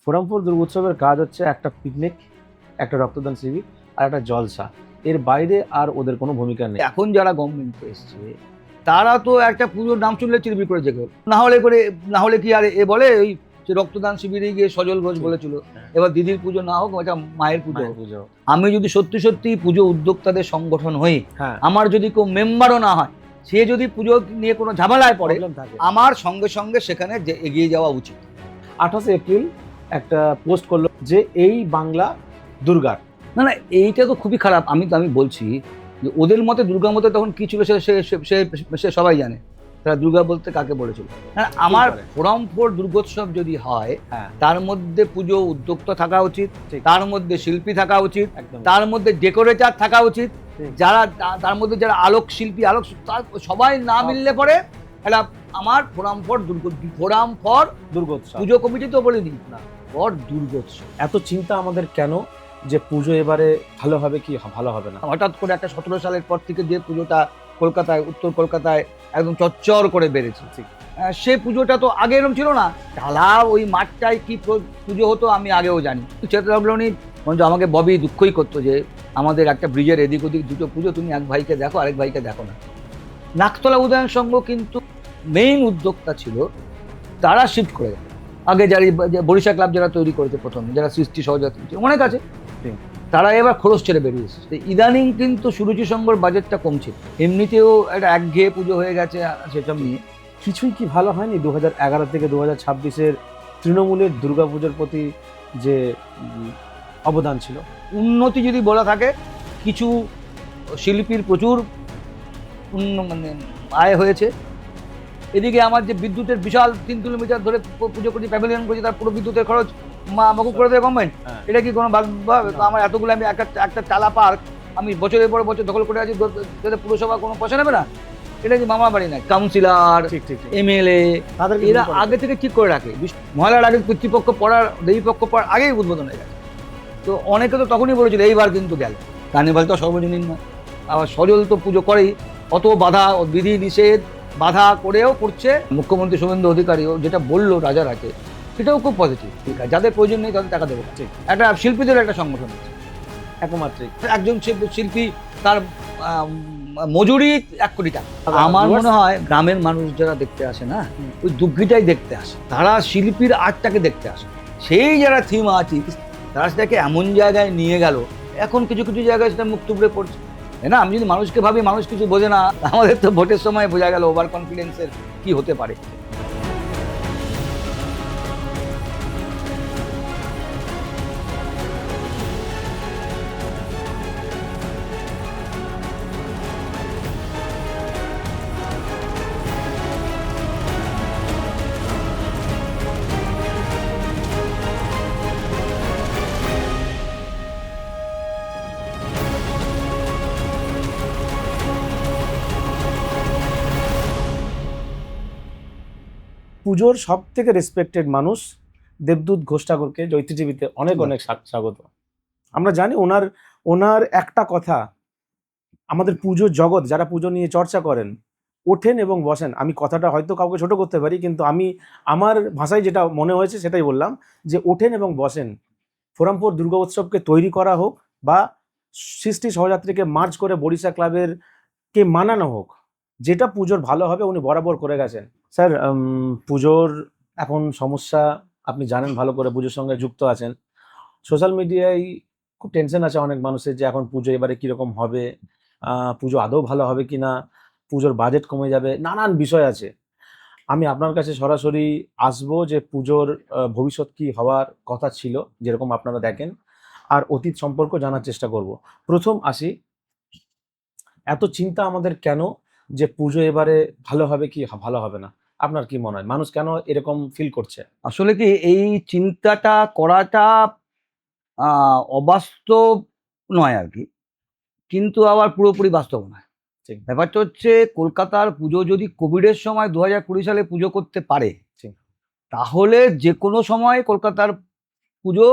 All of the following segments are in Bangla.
ফোরাম ফর দুর্গোৎসবের কাজ হচ্ছে একটা পিকনিক, একটা রক্তদান শিবির আর একটা জলসা। এর বাইরে আর ওদের কোনো ভূমিকা নেই। এখন যারা গভর্নমেন্ট এসছে তারা তো একটা পুজোর নাম শুনলে চিরবির করে জেগে ওঠে। না হলে কি আর এ বলে ওই যে রক্তদান শিবিরে গিয়ে সজল ঘোষ বলেছিল এবার দিদির পুজো না হোক এটা মায়ের পুজো হোক। পুজো। আমি যদি সত্যি সত্যি পুজো উদ্যোক্তাদের সংগঠন হই, হ্যাঁ, আমার যদি কেউ মেম্বারও না হয়, সে যদি পুজো নিয়ে কোনো ঝামেলায় পড়ে, প্রবলেম থাকে। আমার সঙ্গে সঙ্গে সেখানে যে এগিয়ে যাওয়া উচিত। 28 এপ্রিল একটা পোস্ট করলো যে এই বাংলা দুর্গার। না না, এইটা তো খুবই খারাপ। আমি বলছি যে ওদের মতে দুর্গার মতে তখন কি ছিল সে সবাই জানে। তারা দুর্গা বলতে কাকে বলেছিল। হ্যাঁ, আমার করে? ফোরাম ফর দুর্গোৎসব যদি হয়, হ্যাঁ, তার মধ্যে পুজো উদ্যোক্তা থাকা উচিত, ঠিক। তার মধ্যে শিল্পী থাকা উচিত, একদম। তার মধ্যে ডেকোরেটর থাকা উচিত, ঠিক। যারা তার মধ্যে যারা আলোক শিল্পী সবাই না মিললে পরে এটা আমার forum for Durgotsav. Puja committee তো বলিনি না, ফর দুর্গোৎসব। এত চিন্তা আমাদের কেন যে পুজো এবারে ভালো হবে কি ভালো হবে না? হঠাৎ করে একটা 17 সালের পর থেকে যে পুজোটা কলকাতায়, উত্তর কলকাতায় একদম চচ্চর করে বেড়েছে, ঠিক। সে পুজোটা তো আগে এরকম ছিল না। ঢালা ওই মাঠটায় কি পুজো হতো আমি আগেও জানি। চেতলাবলনী আমাকে ববি দুঃখই করতো যে আমাদের একটা ব্রিজের এদিক ওদিক দুটো পুজো, তুমি এক ভাইকে দেখো আরেক ভাইকে দেখো না। নাকতলা উদয়ন সংঘ কিন্তু মেইন উদ্যোক্তা ছিল, তারা শিফট করে গেল। আগে যে বরিশা ক্লাব যারা তৈরি করেছে প্রথম, যারা সৃষ্টি সহযাত্রী অনেক আছে, তারা এবার খরচ ছেড়ে বেরিয়ে এসেছে। ইদানিং কিন্তু সুরুচি সংঘর বাজেটটা কমছে, এমনিতেও একটা একঘেয়ে পুজো হয়ে গেছে সেসব নিয়ে। কিছুই কি ভালো হয়নি 2011 থেকে 2026-এর তৃণমূলের দুর্গাপুজোর প্রতি যে অবদান ছিল? উন্নতি যদি বলা থাকে, কিছু শিল্পীর প্রচুর মানে আয় হয়েছে। এদিকে আমার যে বিদ্যুতের বিশাল 3 কিলোমিটার ধরে পুজো করছি, প্যাভিলিয়ন করছি, তার পুরো বিদ্যুতের খরচ মকুব করে দেবে গভর্নমেন্ট। হ্যাঁ। এটা কি কোনো তো আমার এতগুলো, আমি একটা চালা পার্ক আমি বছরের পর বছর দখল করে আছি, যাতে পুরসভা কোনো পয়সা নেবে না। এটা কি মামা বাড়ি না, কাউন্সিলর, ঠিক ঠিক ঠিক। এমএলএ তাদেরকে এরা দূর করে আগে থেকে ঠিক করে রাখে। মহালয়ার আগে কর্তৃপক্ষ পড়ার, দেবীপক্ষ পড়ার আগেই উদ্বোধন হয়ে গেছে। তো অনেকে তো তখনই বলেছিল এইবার কিন্তু গেল। কার্নিভাল তো সর্বজনীন নয়, আবার সজল তো পুজো করেই, অত বাধা বিধি নিষেধ বাধা করেও করছে। মুখ্যমন্ত্রী শুভেন্দু অধিকারীও যেটা বললো রাজারহাটে, সেটাও খুব পজিটিভ। ঠিক আছে, যাদের প্রয়োজন নেই তাদের টাকা দেবো। ঠিক। একটা শিল্পীদের একটা সংগঠন আছে, একমাত্রিক। একজন শিল্পী তার মজুরি 1 কোটি টাকা। আমার মনে হয় গ্রামের মানুষ যারা দেখতে আসে না, ওই দুগ্গিটাই দেখতে আসে, তারা শিল্পীর আর্টটাকে দেখতে আসে। সেই যারা থিম আর্টিস্ট, তারা সেটাকে এমন জায়গায় নিয়ে গেল, এখন কিছু কিছু জায়গায় সেটা মুখ টুকরে পড়ছে। তাই না? আমি যদি মানুষকে ভাবি মানুষ কিছু বোঝে না, আমাদের তো ভোটের সময় বোঝা গেল ওভার কনফিডেন্সের কি হতে পারে। পুজোর সব থেকে রেসপেক্টেড মানুষ দেবদূত ঘোষ ঠাকুরকে জয়িত্রী টিভিতে অনেক অনেক স্বাগত। আমরা জানি ওনার একটা কথা, আমাদের পুজোর জগৎ যারা পুজো নিয়ে চর্চা করেন, ওঠেন এবং বসেন। আমি কথাটা হয়তো কাউকে ছোট করতে পারি, কিন্তু আমি আমার ভাষায় যেটা মনে হয়েছে সেটাই বললাম, যে ওঠেন এবং বসেন। ফোরাম ফর দুর্গা উৎসবকে তৈরি করা হোক বা সৃষ্টি সহযাত্রীকে মার্চ করে বরিশা ক্লাবের কে মানানো হোক, যেটা পুজোর ভালো হবে উনি বরাবর করে গেছেন। স্যার, পুজোর এখন সমস্যা আপনি জানেন ভালো করে, পুজোর সঙ্গে যুক্ত আছেন। সোশ্যাল মিডিয়ায় খুব টেনশন আছে অনেক মানুষের যে এখন পুজো এবারে কিরকম হবে, পুজো আদৌ ভালো হবে কিনা, পুজোর বাজেট কমে যাবে, নানান বিষয় আছে। আমি আপনার কাছে সরাসরি আসবো যে পুজোর ভবিষ্যৎ কি হওয়ার কথা ছিল, যেরকম আপনারা দেখেন, আর অতীত সম্পর্ক জানার চেষ্টা করব। প্রথম আসি, এত চিন্তা আমাদের কেন যে পুজো এবারে ভালো হবে কি ভালো হবে না? আপনার কি মনে হয় মানুষ কেন এরকম ফিল করছে? আসলে কি এই চিন্তাটা করাটা অবাস্তব নয় আর কি, কিন্তু আবার পুরোপুরি বাস্তব নয়। ঠিক। ব্যাপারটা হচ্ছে কলকাতার পুজো যদি কোভিডের সময় 2020 সালে পুজো করতে পারে, ঠিক। তাহলে যে কোনো সময় কলকাতার পুজো,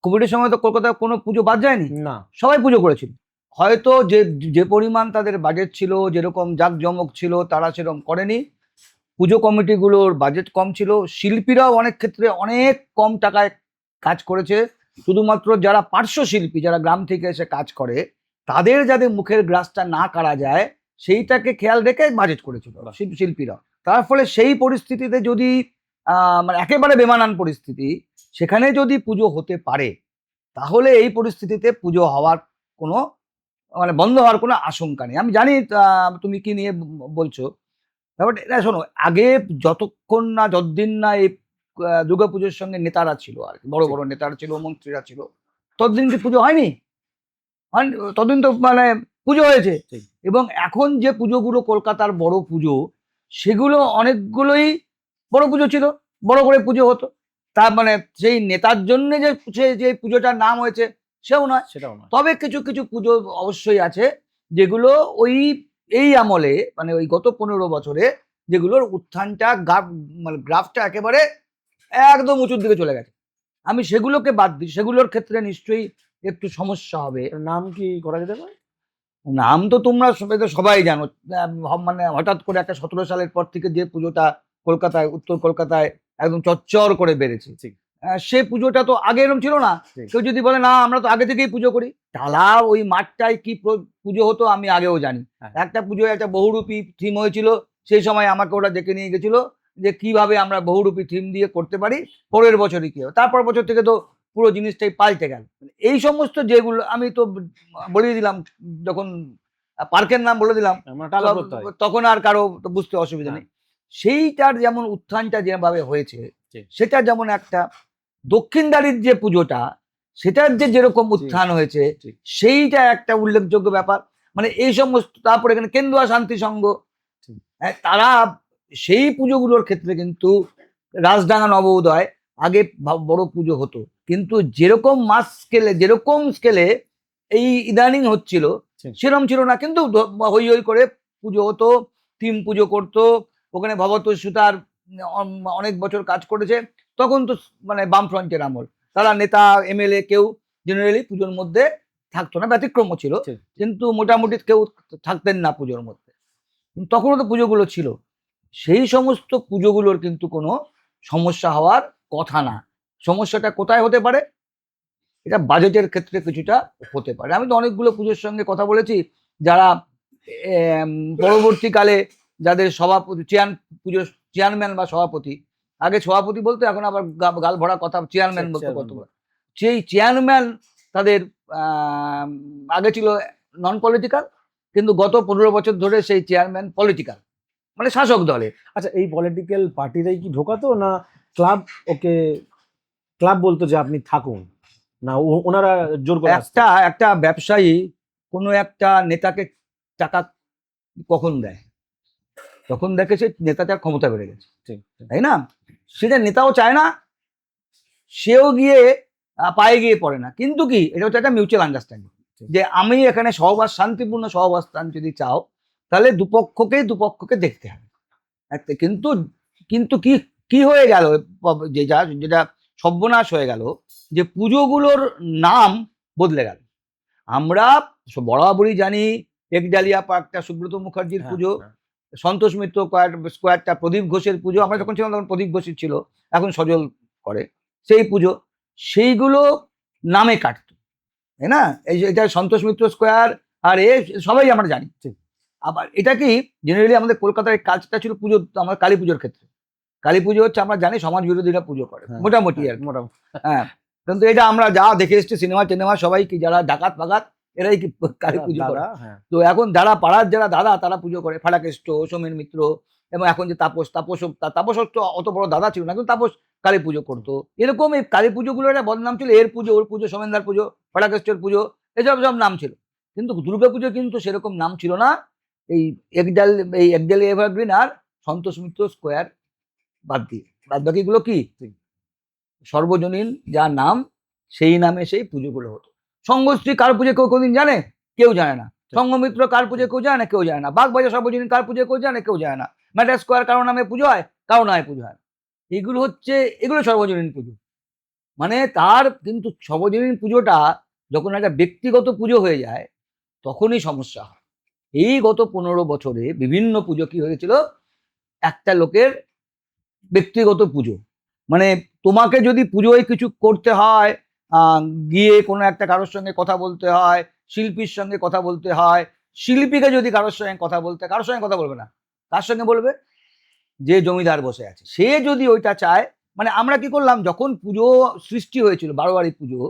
কোভিডের সময় তো কলকাতার কোনো পুজো বাদ যায়নি, না। সবাই পুজো করেছিল। হয়তো যে পরিমাণ তাদের বাজেট ছিল, যেরকম জাঁকজমক ছিল, তারা সেরকম করেনি। পুজো কমিটিগুলোর বাজেট কম ছিল, শিল্পীরাও অনেক ক্ষেত্রে অনেক কম টাকায় কাজ করেছে। শুধুমাত্র যারা পার্শ্ব শিল্পী, যারা গ্রাম থেকে এসে কাজ করে, তাদের যাতে মুখের গ্রাসটা না কাড়া যায় সেইটাকে খেয়াল রেখে বাজেট করেছিল শিল্পীরা। তার ফলে সেই পরিস্থিতিতে যদি মানে একেবারে বেমানান পরিস্থিতি, সেখানে যদি পুজো হতে পারে, তাহলে এই পরিস্থিতিতে পুজো হওয়ার কোনো মানে বন্ধ হওয়ার কোনো আশঙ্কা নেই। আমি জানি তুমি কি নিয়ে বলছো, ব্যাপারটা এটা শোনো, আগে যতদিন না এই দুর্গাপুজোর সঙ্গে নেতারা ছিল, আর কি বড় বড় নেতারা ছিল, মন্ত্রীরা ছিল, ততদিন কি পুজো হয়নি? ততদিন তো মানে পুজো হয়েছে। এবং এখন যে পুজোগুলো কলকাতার বড় পুজো, সেগুলো অনেকগুলোই বড় পুজো ছিল, বড় করে পুজো হতো। তার মানে সেই নেতার জন্য যে পুজোটার নাম হয়েছে সেও নয়, সেটাও নয়। তবে কিছু কিছু পুজো অবশ্যই আছে যেগুলো এই আমলে, মানে ওই গত 15 বছরে, যেগুলোর উত্থানটা মানে গ্রাফটা একেবারে একদম উঁচুর দিকে চলে গেছে। আমি সেগুলোকে বাদ দিই, সেগুলোর ক্ষেত্রে নিশ্চয়ই একটু সমস্যা হবে। নাম কি করা যেতে পারে? নাম তো তোমরা সবাই জানো, মানে হঠাৎ করে একটা 17 সালের পর থেকে যে পুজোটা কলকাতায়, উত্তর কলকাতায় একদম চচ্চর করে বেড়েছে, সেই পুজোটা তো আগে এরকম ছিল না। কেউ যদি বলে না আমরা তো আগে থেকেই পুজো করি, টালা ওই মাঠটায় কি পুজো হতো আমি আগেও জানি। একটা পুজোয় একটা বহুরূপী থিম হয়েছিল, সেই সময় আমাকে ওরা ডেকে নিয়ে গেছিল যে কিভাবে আমরা বহুরূপী থিম দিয়ে করতে পারি, পরের বছরই কি হবে। তারপর বছর থেকে তো পুরো জিনিসটাই পাল্টে গেল। এই সমস্ত যেগুলো আমি তো বলে দিলাম, যখন পার্কের নাম বলে দিলাম তখন আর কারো বুঝতে অসুবিধা নেই। সেইটার যেমন উত্থানটা যেভাবে হয়েছে, সেটা যেমন একটা দক্ষিণদারির যে পুজোটা, সেটার যেরকম উত্থান হয়েছে, সেইটা একটা উল্লেখযোগ্য ব্যাপার। মানে এই সমস্ত, তারপরে এখানে কেন্দুয়া শান্তি সংঘ, তারা সেই পুজোগুলোর ক্ষেত্রে কিন্তু রাজডাঙ্গা নবোদয় আগে বড় পুজো হতো, কিন্তু যেরকম মাস স্কেলে, যেরকম স্কেলে এই ইদানিং হচ্ছিল সেরকম ছিল না। কিন্তু হই হই করে পুজো হতো, থিম পুজো করতো। ওখানে ভবত সুতার অনেক বছর কাজ করেছে, তখন তো মানে বামফ্রন্টের আমল, তারা নেতা এমএলএ কেউ জেনারেলি পুজোর মধ্যে থাকতো না, ব্যতিক্রমও ছিল, কিন্তু মোটামুটি কেউ থাকতেন না পুজোর মধ্যে। তখনও তো পুজোগুলো ছিল। সেই সমস্ত পুজোগুলোর কিন্তু কোনো সমস্যা হওয়ার কথা না। সমস্যাটা কোথায় হতে পারে? এটা বাজেটের ক্ষেত্রে কিছুটা হতে পারে। আমি তো অনেকগুলো পুজোর সঙ্গে কথা বলেছি, যারা পরবর্তীকালে যাদের সভাপতি, পুজোর চেয়ারম্যান বা সভাপতি, আগে সভাপতি বলতো, এখন আবার গাল ভরা কথা চেয়ারম্যান বলতে কতবার, সেই চেয়ারম্যান তাদের আগে ছিল নন পলিটিক্যাল, কিন্তু গত 15 বছর ধরে সেই চেয়ারম্যান পলিটিক্যাল, মানে শাসক দলের। আচ্ছা, এই পলিটিক্যাল পার্টিরাই কি ঢোকাতো, না ক্লাব বলতো যে আপনি থাকুন, না ওনারা জোর করে? একটা ব্যবসায়ী কোনো একটা নেতাকে টাকা কখন দেয়? তখন দেখে সে নেতাটার ক্ষমতা বেড়ে গেছে, তাই না? সেটা নেতাও চায় না, সেও গিয়ে পায়ে গিয়ে পড়ে না। কিন্তু কি, এটা হচ্ছে একটা মিউচুয়াল আন্ডারস্ট্যান্ডিং, যে আমি এখানে সহবাস, শান্তিপূর্ণ সহবাসস্থান যদি চাও, তাহলে দুপক্ষকে দেখতে হবে। কিন্তু কিন্তু কি কি হয়ে গেল, যেটা সর্বনাশ হয়ে গেল, যে পুজোগুলোর নাম বদলে গেল। আমরা বরাবরই জানি একডালিয়া পার্কটা সুব্রত মুখার্জির পুজো, সন্তোষ মিত্র স্কোয়ারটা প্রদীপ ঘোষের পুজো। আমরা যখন ছিলাম তখন প্রদীপ ঘোষের ছিল, এখন সজল করে সেই পুজো। সেইগুলো নামে কাটতো, তাই না? এটা সন্তোষ মিত্র স্কোয়ার আর সবাই আমরা জানি। আবার এটা কি জেনারেলি আমাদের কলকাতার কাজটা ছিল পুজো, আমার কালী পুজোর ক্ষেত্রে কালী পুজো হচ্ছে আমরা জানি সমাজ বিরোধীরা পুজো করে মোটামুটি আর মোটামুটি। হ্যাঁ, কিন্তু এটা আমরা যা দেখে এসছি সিনেমা সবাই কি যারা ডাকাত ফাকাত এরাই কি কালী পুজো করে। তো এখন যারা পাড়ার যারা দাদা তারা পুজো করে, ফাটাকেষ্ট, সোমেন মিত্র, এবং এখন যে তাপস অত বড় দাদা ছিল না, কিন্তু তাপস কালী পুজো করতো। এরকম এই কালী পুজোগুলোর একটা বদনাম ছিল, এর পুজো, ওর পুজো, সোমেনদার পুজো, ফাটাকেস্টের পুজো, এসব সব নাম ছিল। কিন্তু দুর্গা পুজো কিন্তু সেরকম নাম ছিল না। এই একডাল এভারগ্রিন আর সন্তোষ মিত্র স্কোয়ার বাদ দিয়ে বাদ বাকিগুলো কি সর্বজনীন যা নাম, সেই নামে সেই পুজোগুলো হতো। সংঘশ্রী কার পুজো কেউ কোনদিন জানে? কেউ জানে না। সংঘমিত্র কার পুজো কেউ জানে না? কেউ জানে না। বাগবাজার সর্বজনীন কার পুজো কেউ জানে? কেউ জানে না। ম্যাটার স্কোয়ার কারো নামে পুজো হয়, কারো নামে পুজো হয়। এগুলো সর্বজনীন পুজো। মানে তার কিন্তু সর্বজনীন পুজোটা যখন একটা ব্যক্তিগত পুজো হয়ে যায়, তখনই সমস্যা হয়। এই গত 15 বছরে বিভিন্ন পুজো কি হয়েছিল, একটা লোকের ব্যক্তিগত পুজো। মানে তোমাকে যদি পুজোয় কিছু করতে হয়, গিয়ে কোনো একটা কারোর সঙ্গে কথা বলতে হয়, শিল্পীর সঙ্গে কথা বলতে হয়, শিল্পীকে যদি কারোর সঙ্গে কথা বলতে, কারোর সঙ্গে কথা বলবে না, কার সঙ্গে বলবে? যে জমিদার বসে আছে সে যদি ওইটা চায়। মানে আমরা কি করলাম, যখন পুজো সৃষ্টি হয়েছিল বারোয়ারি পুজো,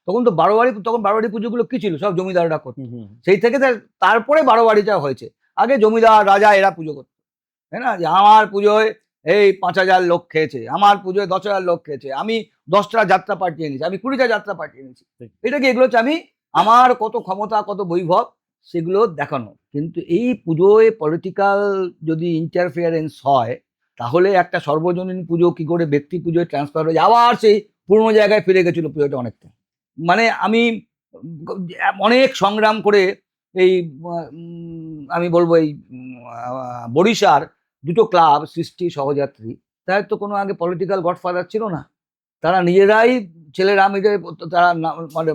তখন বারোয়ারি পুজোগুলো কি ছিল, সব জমিদাররা করতো। সেই থেকে তারপরে বারোয়ারিটা হয়েছে। আগে জমিদার রাজা এরা পুজো করতো, তাই না? যে আমার পুজোয় এই 5,000 লোক খেয়েছে, আমার পুজোয় 10,000 লোক খেয়েছে, আমি 10টা যাত্রা পাঠিয়ে এনেছি, আমি 20টা যাত্রা পাঠিয়ে এনেছি। এটা কি, এগুলো হচ্ছে আমি আমার কত ক্ষমতা, কত বৈভব, সেগুলো দেখানো। কিন্তু এই পুজোয় পলিটিক্যাল যদি ইন্টারফিয়ারেন্স হয়, তাহলে একটা সর্বজনীন পুজো কি করে ব্যক্তি পুজোয় ট্রান্সফার হয়ে যায়, আবার সেই পুরোনো জায়গায় ফিরে গেছিল পুজোটা অনেকটা। মানে আমি অনেক সংগ্রাম করে এই আমি বলবো এই বরিশার দুটো ক্লাব, সৃষ্টি, সহযাত্রী, তার তো কোনো আগে পলিটিক্যাল গডফাদার ছিল না। তারা নিজেরাই, ছেলেরা মিলে তারা মানে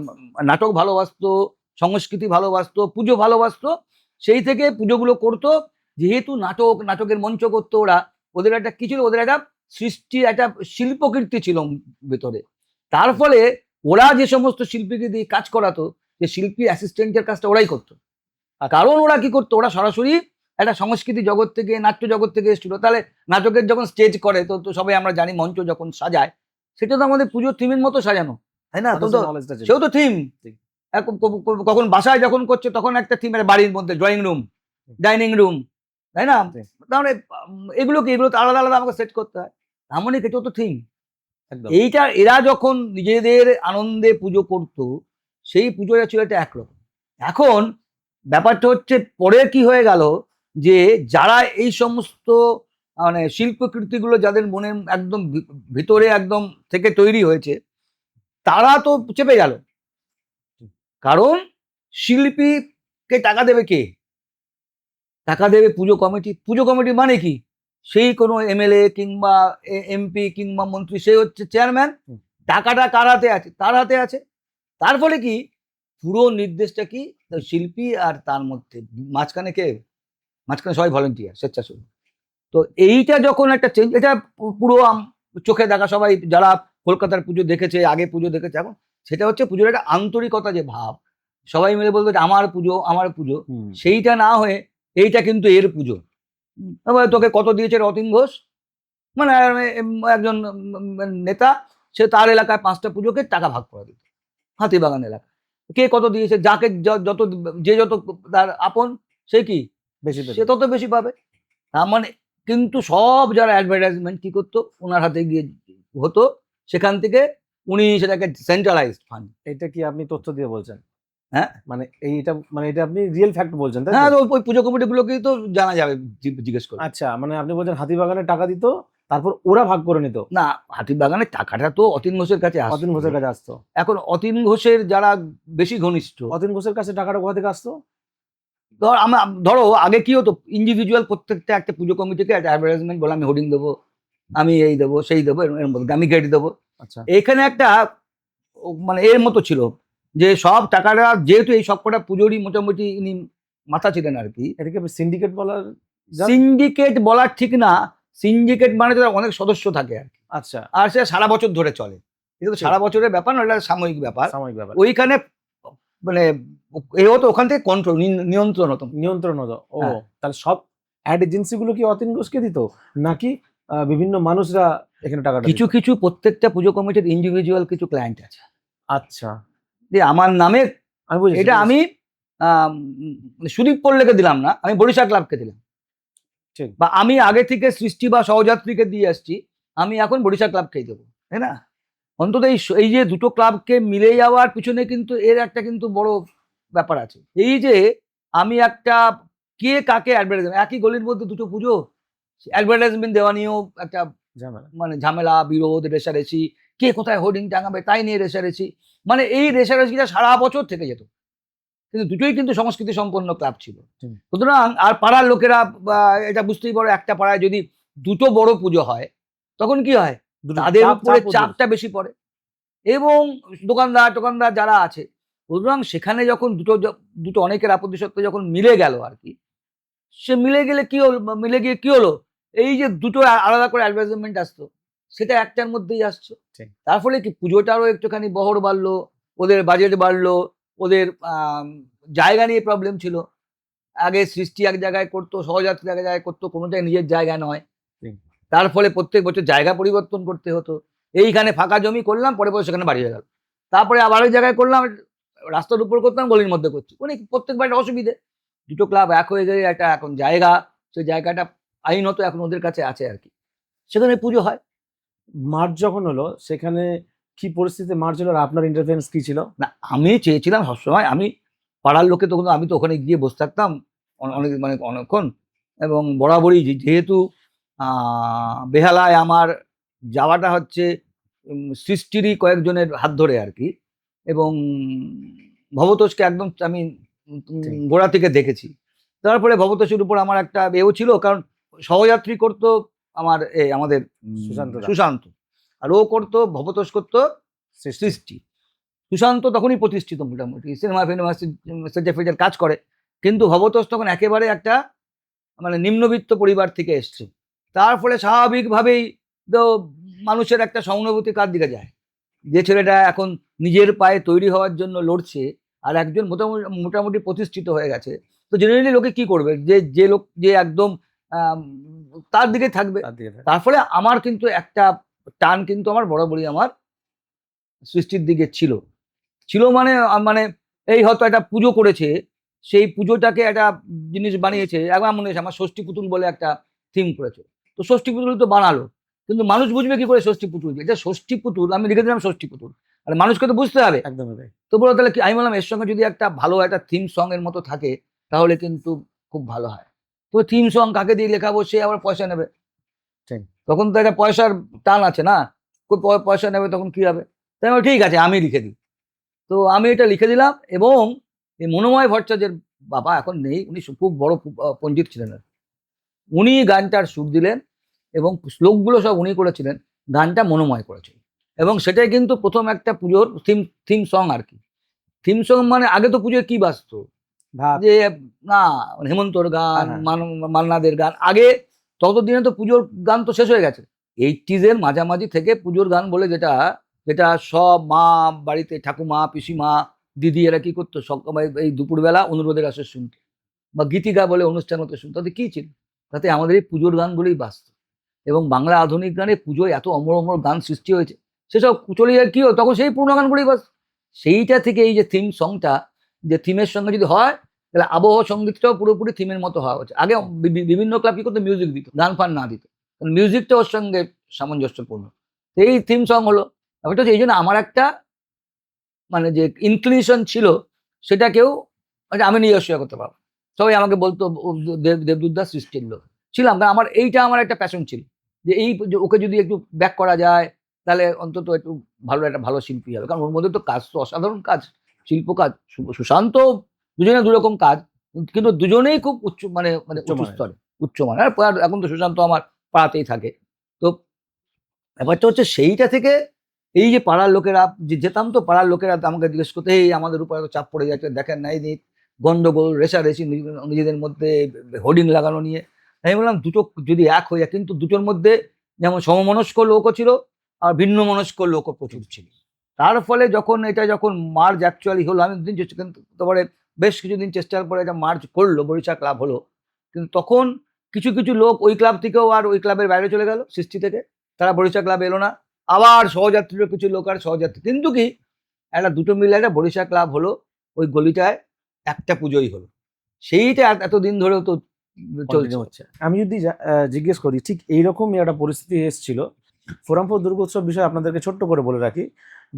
নাটক ভালোবাসতো, সংস্কৃতি ভালোবাসতো, পুজো ভালোবাসতো। সেই থেকে পুজোগুলো করতো। যেহেতু নাটকের মঞ্চ করতো ওরা, ওদের একটা কি ছিল, ওদের একটা সৃষ্টির একটা শিল্পকীর্তি ছিল ভেতরে। তার ফলে ওরা যে সমস্ত শিল্পীকে দিয়ে কাজ করাতো, যে শিল্পী অ্যাসিস্ট্যান্টের কাজটা ওরাই করতো। কারণ ওরা কি করতো, ওরা সরাসরি একটা সংস্কৃতি জগৎ থেকে, নাট্য জগৎ থেকে এসেছিল। তাহলে নাটকের যখন স্টেজ করে, তো সবাই আমরা জানি মঞ্চ যখন সাজায়, সেটা তো আমাদের পুজোর থিমের মতো সাজানো, তাই না? তো সেও তো থিম। কখন বাসায় যখন করছে তখন একটা থিমের, বাড়ির মধ্যে ড্রয়িং রুম, ডাইনিং রুম, তাই না? তাহলে এগুলো তো আলাদা আলাদা আমাকে সেট করতে হয়। তার মানে এটা তো থিম। এইটা এরা যখন নিজেদের আনন্দে পুজো করতো, সেই পুজোটা ছিল একটা একরকম। এখন ব্যাপারটা হচ্ছে পরে কি হয়ে গেল, যে যারা এই সমস্ত মানে শিল্পকৃতিগুলো যাদের মনে একদম ভিতরে একদম থেকে তৈরি হয়েছে, তারা তো চেপে গেল। কারণ শিল্পীকে টাকা দেবে কে? টাকা দেবে পুজো কমিটি। পুজো কমিটি মানে কি, সেই কোনো এমএলএ কিংবা এমপি কিংবা মন্ত্রী, সে হচ্ছে চেয়ারম্যান। টাকাটা কার হাতে আছে? তার হাতে আছে। তার ফলে কি, পুরো নির্দেশটা কি, শিল্পী আর তার মধ্যে মাঝখানে কে? মাঝখানে সবাই ভলেন্টিয়ার, স্বেচ্ছাসেবী। তো এইটা যখন একটা চেঞ্জ, এটা পুরো চোখে দেখা, সবাই যারা কলকাতার পুজো দেখেছে, আগে পুজো দেখেছে, এখন সেটা হচ্ছে পুজোর একটা আন্তরিকতা, যে ভাব, সবাই মিলে বলতো যে আমার পুজো, আমার পুজো। সেইটা না হয়ে এইটা কিন্তু এর পুজো। তোকে কত দিয়েছে রতিন ঘোষ, মানে একজন নেতা, সে তার এলাকায় 5টা পুজোকে টাকা ভাগ করে দিত। হাতিবাগান এলাকা কে কত দিয়েছে, যাকে যত, যে যত তার আপন, সে কি বেশি, সে তত বেশি পাবে। তার মানে কিন্তু সব যারা অ্যাডভার্টাইজমেন্ট কি করতো, ওনার হাতে গিয়ে হতো, সেখান থেকে উনি সেটাকে সেন্ট্রালাইজড ফান্ড। এটা কি আপনি তথ্য দিয়ে বলছেন? হ্যাঁ, মানে মানে এটা আপনি রিয়েল ফ্যাক্ট বলছেন, তাই? হ্যাঁ, ওই পুজো কমিটিগুলোকেই তো জানা যাবে, জিজ্ঞেস করে। আচ্ছা, মানে আপনি বলছেন হাতিবাগানে টাকা দিত, তারপর ওরা ভাগ করে নিত? না, হাতিবাগানের টাকাটা তো অতীন ঘোষের কাছে আসতো। অতীন ঘোষের কাছে আসতো। এখন অতীন ঘোষের যারা বেশি ঘনিষ্ঠ, অতীন ঘোষের কাছে টাকাটা কোথা থেকে আসতো? ধরো আগে কি হতো, ইন্ডিভিজুয়াল প্রত্যেকটা একটা পুজো কমিটিকে একটা অ্যাডভার্টাইজমেন্ট বলে, আমি হোর্ডিং দেবো, আমি এই দেবো, সেই দেবো, এর মধ্যে আমি গেট দেবো। আচ্ছা, এখানে একটা মানে এর মতো ছিল, যে সব টাকাটা যেহেতু এই সবকটা পুজোরই মোটামুটি ইনি মাথা ছিলেন আর কি। এটাকে সিন্ডিকেট বলার? সিন্ডিকেট বলার ঠিক না। সিন্ডিকেট মানে তো অনেক সদস্য থাকে আর কি। আচ্ছা, আর সেটা সারা বছর ধরে চলে। এটা তো সারা বছরের ব্যাপার না, এটা সাময়িক ব্যাপার। সাময়িক ব্যাপার। ওইখানে মানে এ হতো, ওখান থেকে কন্ট্রোল, নিয়ন্ত্রণ হতো। নিয়ন্ত্রণ হতো। ও, হ্যাঁ। তাহলে সব অ্যাড এজেন্সি গুলো কি অতীন ঘোষকে দিত, নাকি বিভিন্ন মানুষরা এখানে টাকা? কিছু কিছু প্রত্যেকটা পুজো কমিটির ইন্ডিভিজুয়াল কিছু ক্লায়েন্ট আছে। আচ্ছা, যে আমার নামে, আমি বুঝেছি। এটা আমি সুদীপ পল্লেকে দিলাম না, আমি বরিশা ক্লাবকে দিলাম। ঠিক। বা আমি আগে থেকে সৃষ্টি বা সহযাত্রীকে দিয়ে আসছি, আমি এখন বরিশা ক্লাবকেই দেবো, তাই না? অন্তত এই যে দুটো ক্লাবকে মিলে যাওয়ার পিছনে কিন্তু এর একটা কিন্তু বড় ব্যাপার আছে। এই যে আমি একটা, কে কাকে অ্যাডভার্টাইজমেন্ট, একই গলির মধ্যে দুটো পুজো, অ্যাডভার্টাইজমেন্ট দেওয়া নিয়েও একটা ঝামেলা। মানে ঝামেলা, বিরোধ, রেষারেষি, কে কোথায় হোর্ডিং টাঙাবে তাই নিয়ে রেষারেষি। মানে এই রেষারেষিটা সারা বছর থেকে যেত। কিন্তু দুটোই কিন্তু সংস্কৃতি সম্পন্ন ক্লাব ছিল। সুতরাং আর পাড়ার লোকেরা এটা বুঝতেই পারো, একটা পাড়ায় যদি দুটো বড় পুজো হয়, তখন কি হয়, তাদের উপরে চাপটা বেশি পড়ে, এবং দোকানদার যারা আছে। সুতরাং সেখানে যখন দুটো অনেকের আপত্তি সত্ত্বেও যখন মিলে গেল আর কি, সে মিলে গেলে কি হলো, মিলে গিয়ে কি হলো, এই যে দুটো আলাদা করে অ্যাডভার্টাইজমেন্ট আসতো, সেটা একটার মধ্যেই আসছো। ঠিক। তার ফলে কি পুজোটারও একটুখানি বহর বাড়লো, ওদের বাজেট বাড়লো, ওদের জায়গা নিয়ে প্রবলেম ছিল। আগে সৃষ্টি এক জায়গায় করতো, সহযাত্রী এক জায়গায় করতো, কোনোটাই নিজের জায়গা নয়। ঠিক। তার ফলে প্রত্যেক বছর জায়গা পরিবর্তন করতে হতো। এইখানে ফাঁকা জমি করলাম, পরে পরে সেখানে বাড়ি হয়ে গেল। তারপরে আবার ওই জায়গায় করলাম, রাস্তার উপর করতাম, গলির মধ্যে করছি, মানে প্রত্যেকবার একটা অসুবিধে। দুটো ক্লাব এক হয়ে গেলে একটা এখন জায়গা, সেই জায়গাটা আইনত এখন ওদের কাছে আছে আর কি, সেখানে পুজো হয়। মার্চ যখন হলো সেখানে কি পরিস্থিতিতে মার্চ হলো আর আপনার ইন্টারফারেন্স কি ছিল? না, আমি চেয়েছিলাম সবসময়, আমি পাড়ার লোকে তখন আমি তো ওখানে গিয়ে বসে থাকতাম অনেক মানে অনেকক্ষণ, এবং বরাবরই যেহেতু বেহালায় আমার যাওয়াটা হচ্ছে সৃষ্টিরই কয়েকজনের হাত ধরে আর কি, এবং ভবতোষকে একদম আমি ঠিক। গোড়া থেকে দেখেছি। তারপরে ভবতোষের উপর আমার একটা এও ছিল, কারণ সহযাত্রী করতো আমার আমাদের সুশান্ত দা। সুশান্ত, আর ও করতো ভবতোষ করতো সৃষ্টি। সুশান্ত তখনই প্রতিষ্ঠিত, মোটামুটি সিনেমা ফিনেমা সেজে ফেজের কাজ করে, কিন্তু ভবতোষ তখন একেবারে একটা মানে নিম্নবিত্ত পরিবার থেকে এসছে। তার ফলে স্বাভাবিকভাবেই তো মানুষের একটা সহানুভূতি কার দিকে যায়, যে ছেলেটা এখন নিজের পায়ে তৈরি হওয়ার জন্য লড়ছে, আর একজন মোটামুটি মোটামুটি প্রতিষ্ঠিত হয়ে গেছে, তো জেনারেলি লোকে কি করবে, যে লোক যে একদম তার দিকে থাকবে। তার দিকে থাকে। তার ফলে আমার কিন্তু একটা টান কিন্তু আমার বরাবরই আমার সৃষ্টির দিকে ছিল। মানে মানে এই হয়তো একটা পুজো করেছে, সেই পুজোটাকে একটা জিনিস বানিয়েছে। একবার মনে হয়েছে আমার ষষ্ঠী পুতুল বলে একটা থিম করেছে, তো ষষ্ঠী পুতুল তো বানালো, কিন্তু মানুষ বুঝবে কি করে ষষ্ঠী পুতুল, এটা ষষ্ঠী পুতুল, আমি লিখে দিলাম ষষ্ঠী পুতুল, আর মানুষকে তো বুঝতে হবে। একদমই তাই। তো বলো তাহলে কি, আমি বললাম এর সঙ্গে যদি একটা ভালো একটা থিম সং এর মতো থাকে তাহলে কিন্তু খুব ভালো হয়। তো থিম সং কাকে দিয়ে লেখাবো, সে আবার পয়সা নেবে, ঠিক। তখন তো একটা পয়সার টান আছে না, পয়সা নেবে তখন কি হবে। তাই আমি বললাম, ঠিক আছে আমি লিখে দিই। তো আমি এটা লিখে দিলাম, এবং এই মনোময় ভট্টাচার্যের বাবা এখন নেই, উনি খুব বড় পণ্ডিত ছিলেন আর কি। উনি গানটার সুর দিলেন, এবং শ্লোকগুলো সব উনি করেছিলেন, গানটা মনোময় করেছিল, এবং সেটাই কিন্তু প্রথম একটা পুজোর থিম সং আর কি। থিম সং মানে আগে তো পুজোয় কি বাজতো, ভাত। যে না হেমন্তর গান, হ্যাঁ। মান্নাদের গান, আগে ততদিনে তো পুজোর গান তো শেষ হয়ে গেছে। 80s এর মাঝামাঝি থেকে পুজোর গান বলে যেটা, যেটা সব মা বাড়িতে ঠাকুমা পিসিমা দিদি এরা কি করতো, সব এই দুপুরবেলা অনুরোধের আসর শুনতো, বা গীতিকা বলে অনুষ্ঠান হতো শুনতো, তাতে কি ছিল, তাতে আমাদের এই পুজোর গানগুলোই বাজতো। এবং বাংলা আধুনিক গানে পুজোয় এত অমর অমর গান সৃষ্টি হয়েছে, সেসব চলে যায় কি তখন সেই পুরোনো গানগুলোই বাজতো। সেইটা থেকে এই যে থিম সংটা, যে থিমের সঙ্গে যদি হয় তাহলে আবহ সঙ্গীতটাও পুরোপুরি থিমের মতো হওয়া হচ্ছে। আগে বিভিন্ন ক্লাব কি করতো, মিউজিক দিত, গান ফান না দিত, মিউজিকটা ওর সঙ্গে সামঞ্জস্যপূর্ণ। এই থিম সং হলো। ব্যাপারটা হচ্ছে এই জন্য আমার একটা মানে যে ইনক্লিনেশন ছিল, সেটাকেও আমি নিজস্ব করতে পারবো। সবাই আমাকে বলতো দেবদূত দাস সৃষ্টির লোক ছিলাম, কারণ আমার এইটা আমার একটা প্যাশন ছিল, যে এই যে ওকে যদি একটু ব্যাক করা যায় তাহলে অন্তত একটু ভালো একটা ভালো শিল্পী হবে, কারণ ওর মধ্যে তো কাজ তো অসাধারণ কাজ, শিল্প কাজ। সুশান্ত দুজনে দুরকম কাজ, কিন্তু দুজনেই খুব উচ্চ মানে মানে উচ্চ উচ্চমানের। স্তরে, উচ্চমানের। আর এখন তো সুশান্ত আমার পাড়াতেই থাকে। তো ব্যাপারটা হচ্ছে সেইটা থেকে এই যে পাড়ার লোকেরা যেতাম, তো পাড়ার লোকেরা আমাকে জিজ্ঞেস করতে, এই আমাদের উপর এত চাপ পড়ে যাচ্ছে, দেখেন না এই গন্ডগোল রেষারেষি নিজেদের মধ্যে, হোর্ডিং লাগানো নিয়ে। আমি বললাম দুটো যদি এক হয়ে যায়, কিন্তু দুটোর মধ্যে যেমন সমমনস্ক লোকও ছিল আর ভিন্ন মনস্ক লোকও প্রচুর ছিল। তার ফলে যখন মার্জ অ্যাকচুয়ালি হলো, আমি দুদিন তারপরে বেশ কিছুদিন চেষ্টার পরে এটা মার্জ করলো, বরিশা ক্লাব হলো, কিন্তু তখন কিছু কিছু লোক ওই ক্লাব থেকেও আর ওই ক্লাবের বাইরে চলে গেল সৃষ্টি থেকে, তারা বরিশা ক্লাবে এলো না। আবার সহযাত্রীরও কিছু লোক আর সহযাত্রী, কিন্তু কি একটা দুটো মিলে একটা বরিশা ক্লাব হলো, ওই গলিটায় একটা পুজোই হলো, সেইটা এতদিন ধরেও তো চলছে। কন্টিনিউ হচ্ছে। আমি যদি জিজ্ঞেস করি, ঠিক এইরকমই একটা পরিস্থিতি এসেছিল। ফোরাম ফর দুর্গোৎসব বিষয়ে আপনাদেরকে ছোট্ট করে বলে রাখি,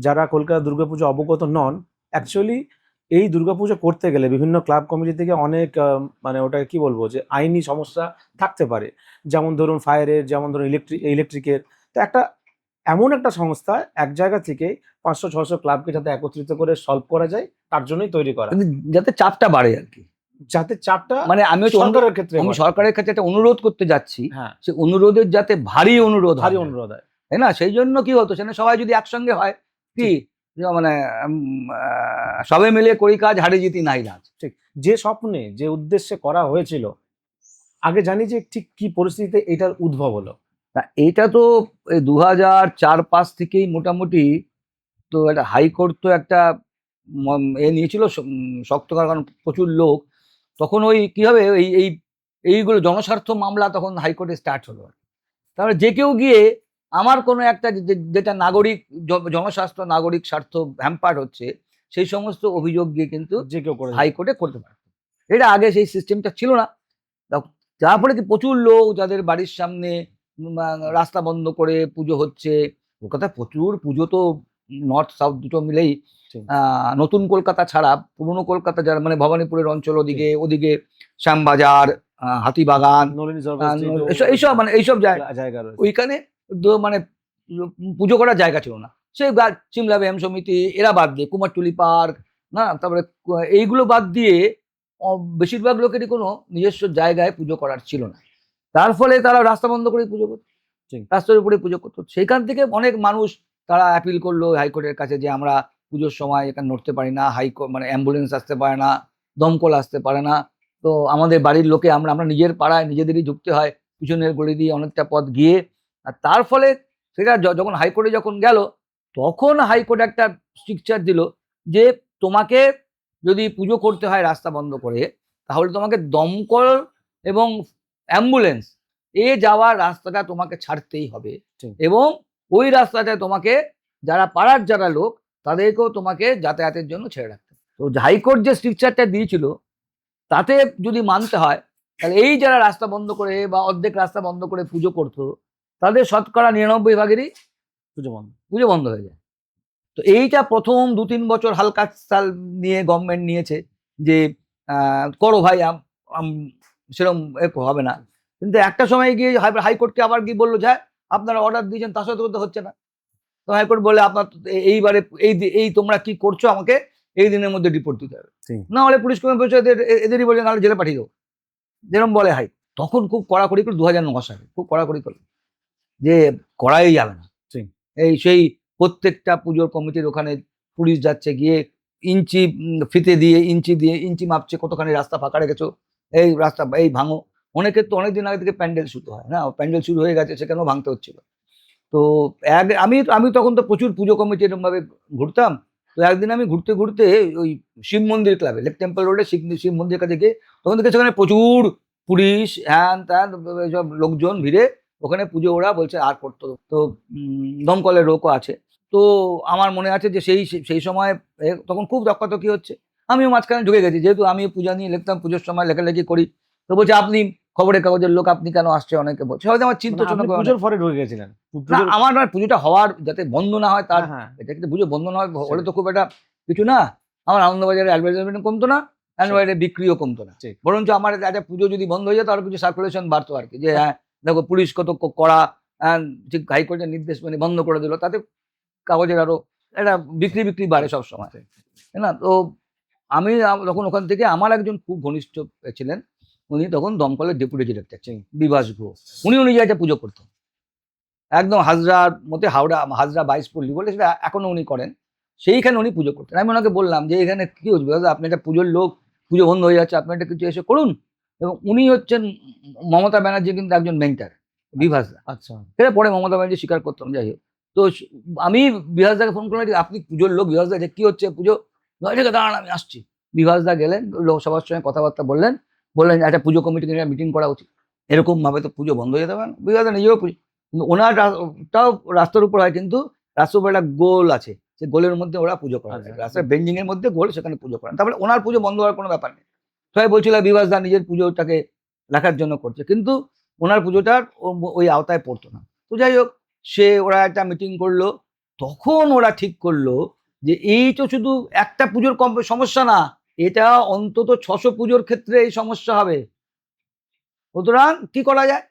যারা কলকাতা দুর্গাপুজো অবগত নন, অ্যাকচুয়ালি এই দুর্গাপুজো করতে গেলে বিভিন্ন ক্লাব কমিটি থেকে অনেক মানে ওটাকে কি বলবো, যে আইনি সমস্যা থাকতে পারে। যেমন ধরুন ফায়ারের, যেমন ধরুন ইলেকট্রিকের। তো একটা এমন একটা সংস্থা এক জায়গা থেকে 500-600 ক্লাবকে যাতে একত্রিত করে সলভ করা যায়, তার জন্যই তৈরি করা, কিন্তু যাতে চাপটা বাড়ে আর কি, যাতে চাপটা মানে আমি সরকারের ক্ষেত্রে আমি বাড়ে। সরকারের কাছে একটা অনুরোধ করতে যাচ্ছি, হ্যাঁ, সে অনুরোধের যাতে ভারী অনুরোধ ভারী হয়, অনুরোধ হয়। তাই না? সেই জন্য কি হতো, সেখানে সবাই যদি একসঙ্গে হয় কি, যে মানে সবাই মিলে করি কাজ, হারে জিতি নাই নাচ। ঠিক। যে স্বপ্নে যে উদ্দেশ্যে করা হয়েছিল, আগে জানি যে ঠিক কি পরিস্থিতিতে এটার উদ্ভব হলো। তা এটা তো এই 2004-05 থেকেই মোটামুটি তো একটা হাইকোর্ট তো একটা নিয়েছিল শক্ত করার, কারণ প্রচুর লোক তখন ওই কি হবে এইগুলো জনস্বার্থ মামলা তখন হাইকোর্টে স্টার্ট হলো। তাহলে যে কেউ গিয়ে আমার কোনো একটা যেটা নাগরিক জনস্বাস্থ্য নাগরিক স্বার্থ হ্যাম্পার হচ্ছে সেই সমস্ত অভিযোগ গিয়ে কিন্তু যে কেউ করে হাইকোর্টে করতে পারত। এটা আগে সেই সিস্টেমটা ছিল না। যার ফলে কি প্রচুর লোক যাদের বাড়ির সামনে রাস্তা বন্ধ করে পুজো হচ্ছে। কলকাতায় প্রচুর পুজো তো নর্থ সাউথ দুটো মিলেই। নতুন কলকাতা ছাড়া পুরনো কলকাতা যারা মানে ভবানীপুরের অঞ্চল ওদিকে শ্যামবাজার, হাতিবাগান, এইসব মানে এইসব জায়গা রয়েছে ওইখানে মানে পুজো করার জায়গা ছিল না। সেই সিমলা ব্যায়াম সমিতি এরা বাদ দিয়ে কুমারটুলি পার্ক না, তারপরে এইগুলো বাদ দিয়ে বেশিরভাগ লোকেরই কোনো নিজস্ব জায়গায় পুজো করার ছিল না। তার ফলে তারা রাস্তা বন্ধ করে পুজো করতো, রাস্তার উপরে পুজো করতো। সেইখান থেকে অনেক মানুষ তারা অ্যাপিল করলো হাইকোর্টের কাছে যে আমরা পুজোর সময় এখানে নড়তে পারি না, হাইকোর্ট মানে অ্যাম্বুলেন্স আসতে পারে না, দমকল আসতে পারে না, তো আমাদের বাড়ির লোকে আমরা নিজের পাড়ায় নিজেদেরই ঢুকতে হয় পিছনের গলি দিয়ে অনেকটা পথ গিয়ে। আর তার ফলে সেটা যখন হাইকোর্টে যখন গেল তখন হাইকোর্ট একটা স্ট্রিকচার দিল যে তোমাকে যদি পুজো করতে হয় রাস্তা বন্ধ করে তাহলে তোমাকে দমকল এবং অ্যাম্বুলেন্স যাওয়ার রাস্তাটা তোমাকে ছাড়তেই হবে, এবং ওই রাস্তাটায় তোমাকে যারা পাড়ার যারা লোক তাদেরকেও তোমাকে যাতায়াতের জন্য ছেড়ে রাখতে। তো হাইকোর্ট যে স্ট্রিকচারটা দিয়েছিল তাতে যদি মানতে হয় তাহলে এই যারা রাস্তা বন্ধ করে বা অর্ধেক রাস্তা বন্ধ করে পুজো করতো তাদের শতকরা 99 পুজো বন্ধ হয়ে যায়। তো এইটা প্রথম 2-3 বছর হালকা সাল নিয়ে গভর্নমেন্ট নিয়েছে যে করো ভাই, সেরকম হবে না। কিন্তু একটা সময় গিয়ে হাইকোর্টকে আবার গিয়ে বললো যে আপনারা অর্ডার দিয়েছেন তার সাথে তো হচ্ছে না। তো হাইকোর্ট বলে আপনার এইবারে এই তোমরা কি করছো আমাকে এই দিনের মধ্যে রিপোর্ট দিতে হবে, না হলে পুলিশ কমিশন এদেরই বলে নাহলে জেলে পাঠিয়ে দেবো, যেরকম বলে হাই। তখন খুব কড়াকড়ি করে 2009 সালে খুব কড়াকড়ি করলো যে করাই যাবে না। সেই প্রত্যেকটা পুজোর কমিটির ওখানে পুলিশ যাচ্ছে, গিয়ে ইঞ্চি ফিতে দিয়ে ইঞ্চি মাপছে কতখানি রাস্তা ফাঁকা রেখেছো, এই রাস্তা এই ভাঙো। অনেকের তো অনেকদিন আগে থেকে প্যান্ডেল শুরু হয় না, প্যান্ডেল শুরু হয়ে গেছে সেখানেও ভাঙতে হচ্ছিল। তো আমি তখন তো প্রচুর পুজো কমিটি এরকম ভাবে ঘুরতাম। তো একদিন আমি ঘুরতে ঘুরতে ওই শিব মন্দির ক্লাবে লেক টেম্পল রোডে শিব মন্দির কাছে গিয়ে তখন থেকে সেখানে প্রচুর পুলিশ হ্যান ত্যান সব লোকজন ভিড়ে ওখানে পুজো ওরা বলছে আর করতো। তো দমকলের লোকও আছে। তো আমার মনে আছে যে সেই সময় তখন খুব তর্কাতর্কি হচ্ছে, আমিও মাঝখানে ঢুকে গেছি, যেহেতু আমি পূজা নিয়ে লিখতাম, পুজোর সময় লেখালেখি করি। তো বলছে আপনি খবরের কাগজের লোক, আপনি কেন আসছে, অনেকে বলছে হয়তো আমার চিন্তা পুজোর পরে ঢুকে গেছিলেন। আমার নয়, পুজোটা হওয়ার যাতে বন্ধ না হয় তার, এটা কিন্তু পুজো বন্ধ না হয় হলে তো খুব একটা কিছু না। আমার আনন্দবাজারে অ্যাডভার্টাইজমেন্ট কমতো না, অ্যান্ড্রয়েডে বিক্রিও কমতো না, বরঞ্চ আমার একটা পুজো যদি বন্ধ হয়ে যায় তার কিছু সার্কুলেশন বাড়তো আর কি, যে হ্যাঁ দেখো পুলিশ কত কড়া ঠিক হাইকোর্টের নির্দেশ মানে বন্ধ করে দিল, তাতে কাগজের আরো একটা বিক্রি বাড়ে সব সময়, তাই না। তো আমি তখন ওখান থেকে আমার একজন খুব ঘনিষ্ঠ ছিলেন, উনি তখন দমকলের ডেপুটি ডিরেক্টর বিভাস গুহ, উনি জায়গাটা পুজো করতেন একদম হাজরার মধ্যে, হাজরা 22 পল্লী বলে সেটা এখনো উনি করেন, সেইখানে উনি পুজো করতেন। আমি ওনাকে বললাম যে এখানে কি হচ্ছে দাদা, আপনি একটা পুজোর লোক, পুজো বন্ধ হয়ে যাচ্ছে, আপনি একটা কিছু এসে করুন। এবং উনি হচ্ছেন মমতা ব্যানার্জি কিন্তু একজন মেন্টার, বিভাসদা। আচ্ছা, সেটা পরে মমতা ব্যানার্জি স্বীকার করতাম, যাই হোক। তো আমি বিভাসদাকে ফোন করলাম যে আপনি পুজোর লোক, বিভাসদা যে কি হচ্ছে পুজো, দাঁড়ান আমি আসছি। বিভাসদা গেলেন, লোকসভার সঙ্গে কথাবার্তা বললেন একটা পুজো কমিটি নিয়ে মিটিং করা উচিত, এরকম ভাবে তো পুজো বন্ধ হয়ে যেতে পারে না। বিভাসদা নিজেও পুজো, কিন্তু ওনারটাও রাস্তার উপর হয়, কিন্তু রাস্তার উপর একটা গোল আছে, সে গোলের মধ্যে ওরা পুজো করে, রাস্তার বেন্ডিং এর মধ্যে গোল, সেখানে পুজো করেন। তারপরে ওনার পুজো বন্ধ হওয়ার কোনো ব্যাপার নেই। সবাই বলছিল বিভাসদা নিজের পুজোটাকে রাখার জন্য করছে, কিন্তু ওনার পুজোটার ওই আওতায় পড়তো না। তো যাই হোক, ওরা একটা মিটিং করলো, তখন ওরা ঠিক করলো যে এই তো শুধু একটা পুজোর সমস্যা না, এটা অন্তত 600 পুজোর ক্ষেত্রে এই সমস্যা হবে, সুতরাং কি করা যায়।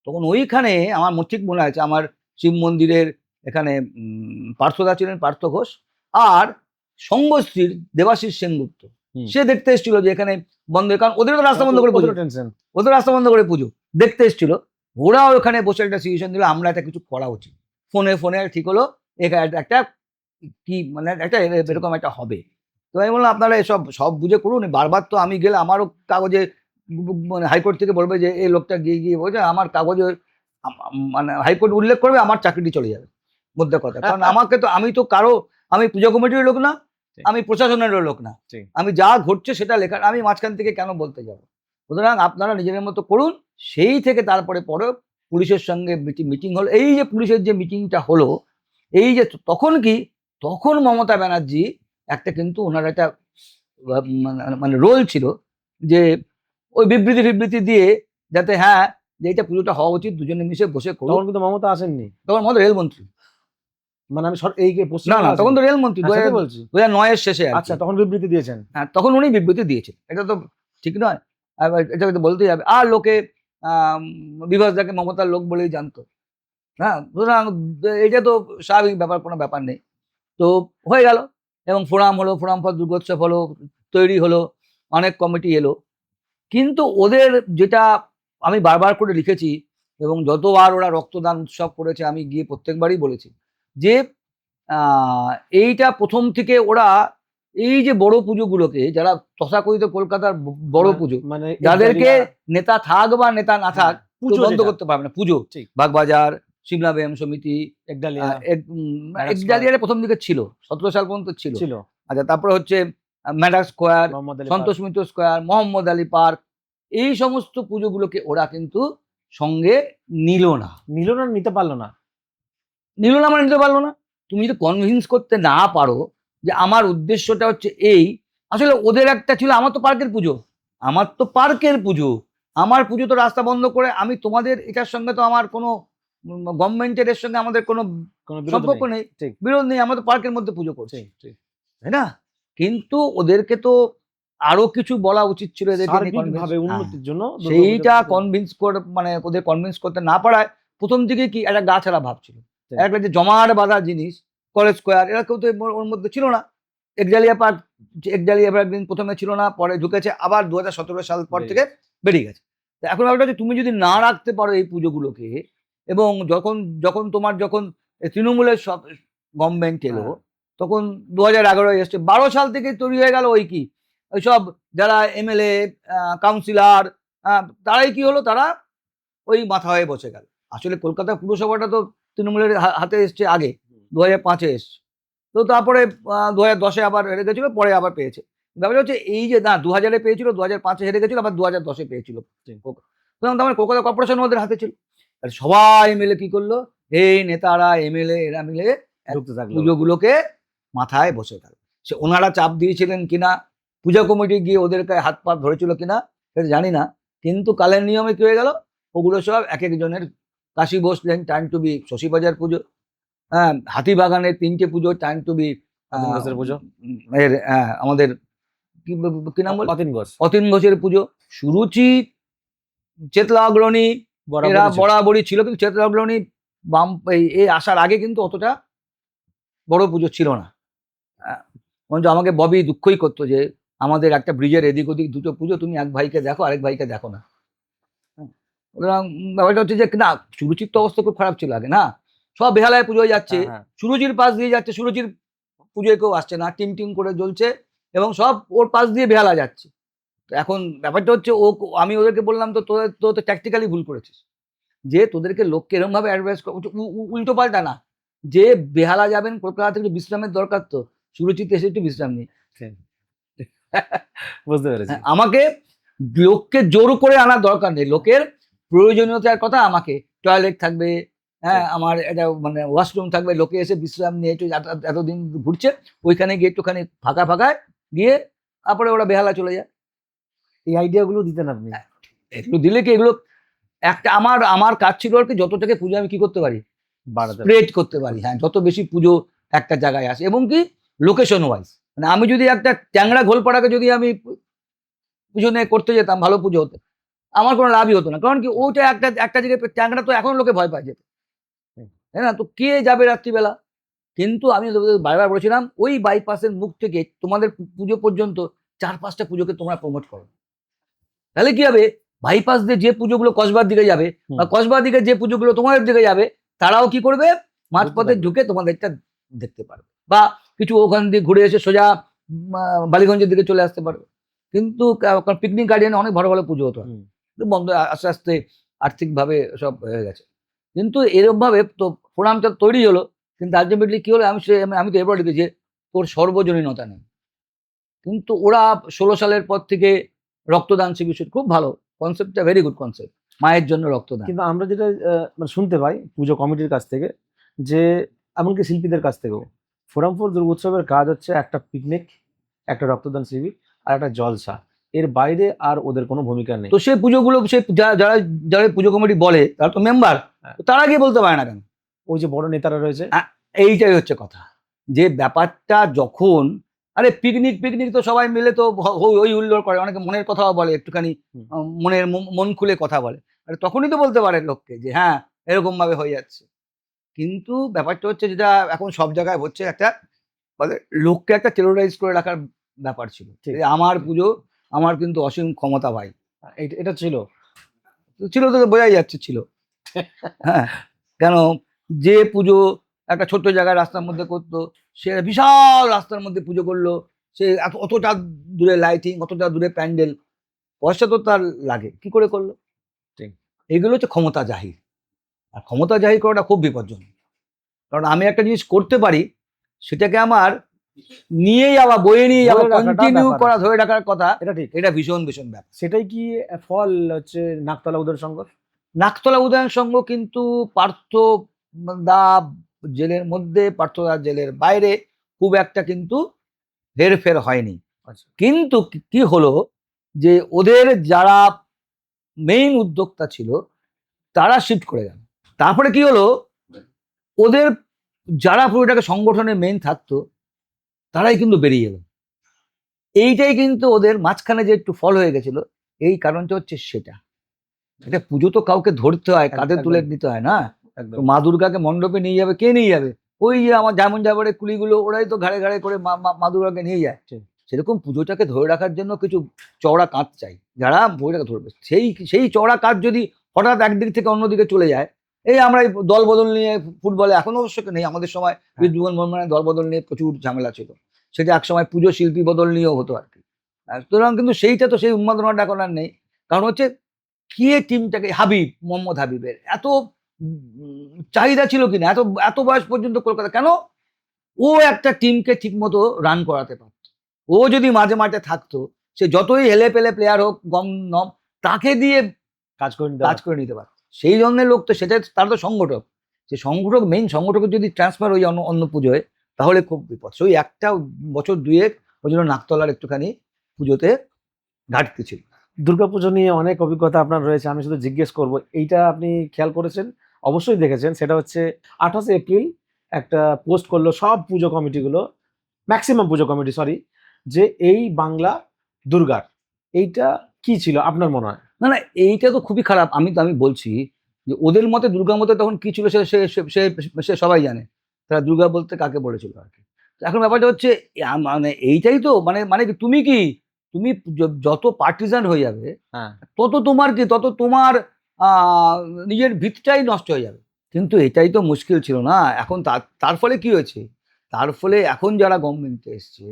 তখন ওইখানে আমার ঠিক মনে আছে, আমার শিব মন্দিরের এখানে পার্থদা ছিলেন, পার্থ ঘোষ, আর সঙ্গশ্রীর দেবাশিস সেনগুপ্ত, সে দেখতে এসেছিল যে এখানে বন্ধ, কারণ ওদের তো রাস্তা বন্ধ করে পুজো, ওদের রাস্তা বন্ধ করে পুজো দেখতে এসেছিল। ওরাও ওখানে বসে একটা সিচুয়েশন দিল, আমরা একটা কিছু করা উচিত। ফোনে ঠিক হলো এখানে একটা কি মানে একটা এরকম একটা হবে। তো আমি বললাম আপনারা এসব বুঝে করুন, বারবার তো আমি গেলে আমারও কাগজে মানে হাইকোর্ট থেকে বলবে যে এই লোকটা গিয়ে গিয়ে বলছে আমার কাগজে মানে হাইকোর্ট উল্লেখ করবে, আমার চাকরিটি চলে যাবে মধ্যে কথা। কারণ আমাকে তো আমি পূজা কমিটির লোক না, আমি প্রশাসনেরও লোক না, আমি যা ঘটছে সেটা লেখার আমি মাঝখান থেকে কেন বলতে যাব? সুতরাং আপনারা নিজেদের মতো করুন। সেই থেকে তারপরে পুলিশের সঙ্গে মিটিং হলো। এই যে পুলিশের যে মিটিংটা হলো, এই যে তখন মমতা ব্যানার্জি একটা কিন্তু ওনার একটা মানে রোল ছিল যে ওই বিবৃতি দিয়ে যাতে যে এটা পুজোটা হওয়া উচিত, দুজনে মিশে বসে করুন। তখন কিন্তু মমতা আসেননি, তখন মমতা রেলমন্ত্রী, মানে আমি এই না তখন তো রেলমন্ত্রী 2009-এর শেষে। আচ্ছা, তখন বিবৃতি দিয়েছেন? হ্যাঁ, তখন উনি বিবৃতি দিয়েছেন, এটা তো ঠিক নয়, এটা তো বলতেই হবে। আর লোকে বিভাসদাকে মমতার লোক বলেই জানতো। হ্যাঁ, সুতরাং এটা তো স্বাভাবিক ব্যাপার, কোনো ব্যাপার নেই। তো হয়ে গেল এবং ফোরাম হলো, ফোরাম ফর দুর্গোৎসব হলো, তৈরি হলো, অনেক কমিটি এলো। কিন্তু ওদের যেটা আমি বারবার করে লিখেছি এবং যতবার ওরা রক্তদান উৎসব করেছে আমি গিয়ে প্রত্যেকবারই বলেছি যে এইটা প্রথম থেকে ওরা এই যে বড় পুজোগুলোকে, যারা তথাকথিত কলকাতার বড় পুজো, মানে যাদেরকে নেতা থাক বা নেতা না থাক পুজো বন্ধ করতে পারবে না, পুজো, বাগবাজার, সিমলা ব্যায়াম সমিতি, একডালিয়ারে প্রথম দিকে ছিল, 17 সাল পর্যন্ত ছিল। আচ্ছা, তারপরে হচ্ছে Maddock square, Santosh Mitra square, Mohammad Ali park, এই সমস্ত পুজোগুলোকে ওরা কিন্তু সঙ্গে নিল না, নিতে পারলো না। মানে নিতে পারলো না। তুমি যদি কনভিন্স করতে না পারো যে আমার উদ্দেশ্যটা হচ্ছে এই, আসলে ওদের একটা ছিল আমার তো পার্কের পুজো, আমার পুজো তো রাস্তা বন্ধ করে আমি তোমাদের এটার সঙ্গে তো আমার কোনো গভর্নমেন্টের এর সঙ্গে আমাদের কোনো সম্পর্ক নেই, বিরোধ নেই, আমরা তো পার্কের মধ্যে পুজো করছি, তাই না? কিন্তু ওদেরকে তো আরো কিছু বলা উচিত ছিল উন্নতির জন্য, সেইটা কনভিন্স করে, মানে ওদের কনভিন্স করতে না পারায় প্রথম দিকে কি একটা গা ছাড়া ভাব ছিল, একটা যে জমাট বাঁধা জিনিস, কলেজ স্কোয়ার, এরা কেউ তো ওর মধ্যে ছিল না। একডালিয়া পার্ক একদিন প্রথমে ছিল না, পরে ঢুকেছে, আবার 2017 সাল পর থেকে বেরিয়ে গেছে। এখন ব্যাপারটা হচ্ছে তুমি যদি না রাখতে পারো এই পুজোগুলোকে, এবং যখন তৃণমূলের সব গভর্নমেন্ট এলো, তখন 2011 এসছে, 12 সাল থেকে তৈরি হয়ে গেল ওই সব যারা এমএলএ কাউন্সিলর, তারাই কি হলো, তারা ওই মাথা হয়ে বসে গেল। আসলে কলকাতা পুরসভাটা তো তৃণমূলের হাতে এসছে আগে, 2005-এ এসছে, তো তারপরে 2010-এ আবার হেরে গেছিল, পরে আবার পেয়েছে। ব্যাপারটা হচ্ছে এই যে না, 2000-এ পেয়েছিল, 2005-এ হেরে গেছিল, আবার 2010-এ পেয়েছিল। সুতরাং তার মানে কলকাতা কর্পোরেশন ওদের হাতে ছিল। সবাই মিলে কি করলো, এই নেতারা এমএলএ এরা মিলে পুজোগুলোকে মাথায় বসে গেল। সে ওনারা চাপ দিয়েছিলেন কিনা, পূজা কমিটি গিয়ে ওদের গায়ে হাত পা ধরেছিল কিনা সেটা জানি না, কিন্তু কালের নিয়মে কি হয়ে গেল, ওগুলো সব এক একজনের, কাশী বোস টাইম টু বি শশীবাজার পুজো, হাতিবাগানের 3টে পুজো টাইম টু বি পুজো, আমাদের কি নাম বল, অতীন ঘোষের পুজো, সুরুচি, চেতলা অগ্রণী, এরা বরাবরই ছিল, কিন্তু চেতলা অগ্রণী এই আসার আগে কিন্তু অতটা বড় পুজো ছিল না। আমাকে ববি দুঃখই করতো যে আমাদের একটা ব্রিজের এদিক ওদিক দুটো পুজো, তুমি এক ভাইকে দেখো, আরেক ভাইকে দেখো না। সুতরাং ব্যাপারটা হচ্ছে যে না, সুরুচির তো অবস্থা খুব খারাপ ছিল আগে, না সব বেহালায় পুজোয় যাচ্ছে, সুরুচির পাশ দিয়ে যাচ্ছে, সুরুচির পুজোয় কেউ আসছে না, টিম করে জ্বলছে এবং সব ওর পাশ দিয়ে বেহালা যাচ্ছে। এখন ব্যাপারটা হচ্ছে আমি ওদেরকে বললাম, তো তো ট্যাকটিক্যালি ভুল করেছিস, যে তোদেরকে লোককে এরকম ভাবে অ্যাডভাইস উল্টো পাল্টা না, যে বেহালা যাবেন কলকাতা থেকে বিশ্রামের দরকার, তো সুরুচিতে এসে একটু বিশ্রাম নিই, বুঝতে পেরেছি। আমাকে লোককে জোর করে আনার দরকার নেই, লোকের প্রয়োজনীয়তার কথা, আমাকে টয়লেট থাকবে, আমার এটা মানে ওয়াশরুম থাকবে, লোকে এসে বিশ্রাম নিয়ে একটু এতদিন ঘুরছে, ওইখানে গিয়ে একটুখানি ফাঁকায় গিয়ে তারপরে ওরা বেহালা চলে যায়। এই আইডিয়াগুলো দিতেন আপনি? এগুলো দিলে কি, এগুলো একটা আমার কাজ ছিল আর কি, যত থেকে পুজো আমি কি করতে পারি, স্প্রেড করতে পারি, যত বেশি পুজো একটা জায়গায় আসে, এবং কি লোকেশন ওয়াইজ, মানে আমি যদি একটা ট্যাংরা ঘোলপাড়াকে যদি আমি পিছনে করতে যেতাম ভালো পুজো হতে, আমার কোনো লাভই হতো না, কারণ কি ওইটা একটা জায়গায় ট্যাংরা তো এখন লোকে ভয় পায় যেতে, তাই না? তো কে যাবে রাত্রিবেলা? কিন্তু আমি বারবার বলেছিলাম, ওই বাইপাসের মুখ থেকে তোমাদের পুজো পর্যন্ত 4-5টা পুজোকে তোমরা প্রমোট করো, তাহলে কি হবে, বাইপাস দিয়ে যে পুজোগুলো কসবার দিকে যাবে বা কসবার দিকে যে পুজোগুলো তোমাদের দিকে যাবে, তারাও কি করবে, মাঝপথে ঢুকে তোমাদেরটা দেখতে পারবে, বা কিছু ওখান দিয়ে ঘুরে এসে সোজা বালিগঞ্জের দিকে চলে আসতে পারবে। কিন্তু পিকনিক গার্ডেনে অনেক ভালো ভালো পুজো হতো, হুম। কিন্তু বন্ধ আস্তে আস্তে আর্থিকভাবে সব হয়ে গেছে। কিন্তু এরকম ভাবে তো ফোরামটা তৈরি হলো, কিন্তু আলটিমেটলি কি হলো, আমি তো এরপর দেখি যে তোর সর্বজনীনতা নেই। কিন্তু ওরা 16 সালের পর থেকে রক্তদান শিবির খুব ভালো কনসেপ্টটা, ভেরি গুড কনসেপ্ট, মায়ের জন্য রক্তদান। কিন্তু আমরা যেটা মানে শুনতে পাই পুজো কমিটির কাছ থেকে, যে এমনকি শিল্পীদের কাছ থেকেও, ফোরাম ফর দুর্গোৎসবের কাজ হচ্ছে একটা পিকনিক, একটা রক্তদান শিবির আর একটা জলসা, এর বাইরে আর ওদের কোনো ভূমিকা নেই। তো সেই পুজোগুলো যারা যারা পুজো কমিটি বলে তারা তো মেম্বার, হ্যাঁ। তারা গিয়ে বলতে পারে না কেন? ওই যে বড় নেতারা রয়েছে, এইটাই হচ্ছে কথা, যে ব্যাপারটা যখন আরে পিকনিক পিকনিক তো সবাই মিলে তো হই হুল্লোড় করে, অনেকে মনের কথাও বলে একটুখানি, হুম। মন খুলে কথা বলে, আরে তখনই তো বলতে পারে লোককে যে হ্যাঁ এরকম ভাবে হয়ে যাচ্ছে। কিন্তু ব্যাপারটা হচ্ছে যেটা এখন সব জায়গায় হচ্ছে, একটা মানে লোককে একটা টেরোরাইজ করে রাখার ব্যাপার ছিল, ঠিক। যে আমার পুজো, আমার কিন্তু অসীম ক্ষমতা ভাই। এটা ছিল। ছিল তো বোঝাই যাচ্ছে ছিল। হ্যাঁ, কেন যে পুজো একটা ছোট্ট জায়গায় রাস্তার মধ্যে করতো, সে বিশাল রাস্তার মধ্যে পুজো করলো, সে অতটা দূরে লাইটিং, অতটা দূরে প্যান্ডেল, পয়সা তো তার লাগে, কি করে করলো? ঠিক। এগুলো হচ্ছে ক্ষমতা জাহির, আর ক্ষমতা জাহির করাটা খুব বিপজ্জনক। কারণ আমি একটা জিনিস করতে পারি, সেটাকে আমার নিয়ে যাওয়া, বয়ে নিয়ে যাওয়া, ধরে রাখাটা কন্টিনিউ ব্যাপার করা, আছে। ধরে রাখার কথা, এটা ঠিক। এটা ভীষণ ভীষণ ব্যাপার। সেটাই কি ফল হচ্ছে নাকতলা উদয় সংঘর? নাকতলা উদয়ন সংঘ কিন্তু পার্থ দা জেলের মধ্যে, পার্থ দা জেলের বাইরে খুব একটা কিন্তু হেরফের হয়নি। আচ্ছা। কিন্তু কি হলো, যে ওদের যারা মেইন উদ্যোক্তা ছিল তারা শিফট করে গেল। তারপরে কি হলো, ওদের যারা পুরোটাকে সংগঠনের মেইন থাকতো তারাই কিন্তু বেরিয়ে গেল। এইটাই কিন্তু ওদের মাঝখানে যে একটু ফল হয়ে গেছিল, এই কারণটা হচ্ছে সেটা। এটা পুজো তো কাউকে ধরতে হয়, কাঁধে তুলে একদম। নিতে হয় না। তো একদম। মা দুর্গাকে মণ্ডপে নিয়ে যাবে, কে নিয়ে যাবে? ওই যে আমার যেমন যাবারে কুলিগুলো, ওরাই তো ঘাড়ে ঘাড়ে করে মা দুর্গাকে নিয়ে যায়। ঠিক। সেরকম পুজোটাকে ধরে রাখার জন্য কিছু চওড়া কাঁধ চাই, যারা পুজোটাকে ধরবে। সেই চওড়া কাঁধ যদি হঠাৎ একদিক থেকে অন্যদিকে চলে যায়, এই আমরা এই দল বদল নিয়ে ফুটবলে এখনো অবশ্য নেই, আমাদের সময় বিদ্যুৎ বর্মনের দল বদল নিয়ে প্রচুর ঝামেলা ছিল, সেটা একসময় পুজো শিল্পী বদল নিয়েও হতো আর কি। সুতরাং কিন্তু সেইটা তো সেই উন্মাদনাটা এখন আর নেই। কারণ হচ্ছে কে টিমটাকে, মোহাম্মদ হাবিবের এত চাহিদা ছিল কিনা, এত এত বয়স পর্যন্ত কলকাতা কেন? ও একটা টিমকে ঠিক মতো রান করাতে পারত। ও যদি মাঝে মাঠে থাকতো, সে যতই হেলে পেলে প্লেয়ার হোক, গম নম, তাকে দিয়ে কাজ করে নিতে কাজ করে নিতে পারত। সেই জন্য লোক তো সেটা, তার তো সংগঠক, যে সংগঠক, মেইন সংগঠকের যদি ট্রান্সফার হয়ে যায় অন্য পুজোয়, তাহলে খুব বিপদ। ওই একটা বছর দুয়েক ওই জন্য নাকতলার একটুখানি পুজোতে ঘাটতি ছিল। দুর্গাপুজো নিয়ে অনেক অভিজ্ঞতা আপনার রয়েছে, আমি শুধু জিজ্ঞেস করব, এইটা আপনি খেয়াল করেছেন, অবশ্যই দেখেছেন, সেটা হচ্ছে 28 এপ্রিল একটা পোস্ট করলো সব পুজো কমিটিগুলো, ম্যাক্সিমাম পুজো কমিটি, সরি, যে এই বাংলা দুর্গার, এইটা কি ছিল আপনার মনে হয়? না না, এইটা তো খুবই খারাপ। আমি বলছি যে ওদের মতে, দুর্গার মতে তখন কি ছিল, সে সে সে- সে সে সবাই জানে তারা দুর্গা বলতে কাকে বলেছিল আর কি। তো এখন ব্যাপারটা হচ্ছে মানে এইটাই তো, মানে মানে কি, তুমি যত পার্টিজান হয়ে যাবে, হ্যাঁ। তত তোমার কি, তত তোমার আহ, নিজের ভিতটাই নষ্ট হয়ে যাবে। কিন্তু এটাই তো মুশকিল ছিল না। এখন তার ফলে কি হয়েছে, তার ফলে এখন যারা গভর্নমেন্টে এসছে,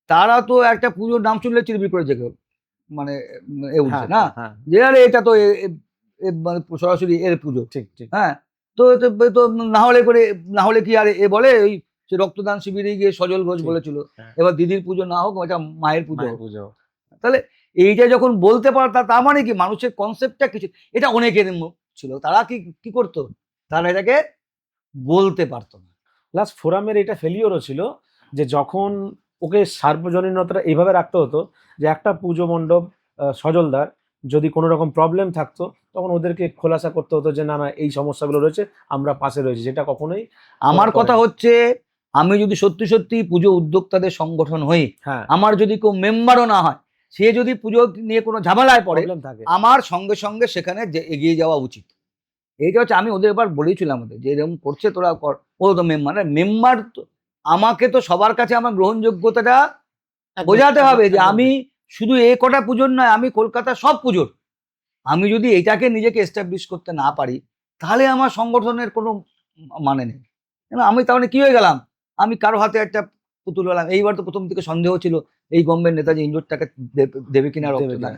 তারা তো একটা পুজোর নাম শুনলে চিরবির করে জেগে মানে উঠছে হ্যাঁ, না, হ্যাঁ, যে আরে এটা তো মানে সরাসরি এর পুজো। ঠিক ঠিক। হ্যাঁ, তো তো না হলে করে, না হলে কি আর এ বলে, ওই সে রক্তদান শিবিরে গিয়ে সজল ঘোষ ঠিক। বলেছিল, হ্যাঁ। এবার দিদির পুজো না হোক, এটা মায়ের পুজো মায়ের হোক। পুজো। তাহলে এইটা যখন বলতে পারো, তার মানে কি, মানুষের কনসেপ্টটা কিছু, এটা অনেকের ছিল, তারা কি কি করতো, তারা এটাকে বলতে পারতো না। প্লাস ফোরামের এটা ফেলিওরও ছিল, যে যখন ওকে সার্বজনীনতাটা এইভাবে রাখতে হতো, যে একটা পুজো মণ্ডপ সজলদার যদি কোনো রকম প্রবলেম থাকতো, তখন ওদেরকে খোলাসা করতে হতো যে না না এই সমস্যাগুলো রয়েছে, আমরা পাশে রয়েছি, যেটা কখনোই আমার ওরা কথা করেনি। হচ্ছে, আমি যদি সত্যি সত্যি পুজো উদ্যোক্তাদের সংগঠন হই, হ্যাঁ, আমার যদি কেউ মেম্বারও না হয়, সে যদি পুজো নিয়ে কোনো ঝামেলায় পড়ে, প্রবলেম থাকে। আমার সঙ্গে সঙ্গে সেখানে এগিয়ে যাওয়া উচিত। এইটা হচ্ছে, আমি ওদের এবার বলেছিলাম ওদের, যে এরকম করছে তোরা কর। ও তো মেম্বার তো, আমাকে তো সবার কাছে আমার গ্রহণযোগ্যতাটা একদম, বোঝাতে একদম, হবে, যে একদম আমি ঠিক। শুধু এ কটা পুজোর নয়, আমি কলকাতার সব পুজোর, আমি যদি এটাকে নিজেকে এস্টাবলিশ করতে না পারি, তাহলে আমার সংগঠনের কোনো মানে নেই। আমি তাহলে কি হয়ে গেলাম, আমি কারো হাতে একটা পুতুল হলাম। এইবার তো প্রথম থেকে সন্দেহ ছিল এই গভর্নমেন্ট নেতা যে ইনজোরটাকে দেবে কিনা রক্তদান,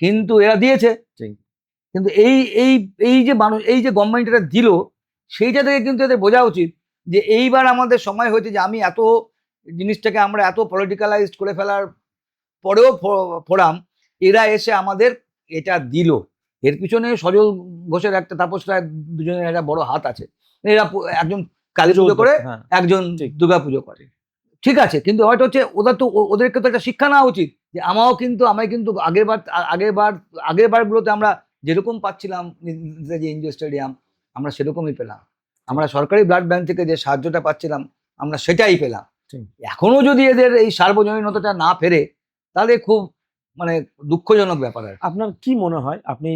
কিন্তু এরা দিয়েছে। ঠিক। কিন্তু এই এই এই যে মানুষ, এই যে গভর্নমেন্ট এটা দিল, সেইটা থেকে কিন্তু এদের বোঝা উচিত যে এইবার আমাদের সময় হয়েছে যে আমি এত জিনিসটাকে আমরা এত পলিটিক্যালাইজড করে ফেলার পরেও ফোরাম এরা এসে আমাদের এটা দিল। এর পিছনে সজল ঘোষের একটা, তাপস রায়, দুজনের একটা বড় হাত আছে। এরা একজন কালী পুজো করে, হ্যাঁ, একজন ঠিক। দুর্গা পুজো করে, ঠিক আছে, কিন্তু হয়তো হচ্ছে ওদের তো ওদেরকে তো একটা শিক্ষা নেওয়া উচিত যে আমি কিন্তু আগের বারগুলোতে আমরা যেরকম পাচ্ছিলাম যে ইন্ডোর স্টেডিয়াম, আমরা সেরকমই পেলাম। আমরা সরকারি ব্লাড ব্যাংক থেকে যে সাহায্যটা পাচ্ছিলাম আমরা সেটাই পেলাম। ঠিক। এখনো যদি এদের এই সার্বজনীনতাটা না ফেরে তাহলে খুব মানে দুঃখজনক ব্যাপার। আপনার কি মনে হয়, আপনি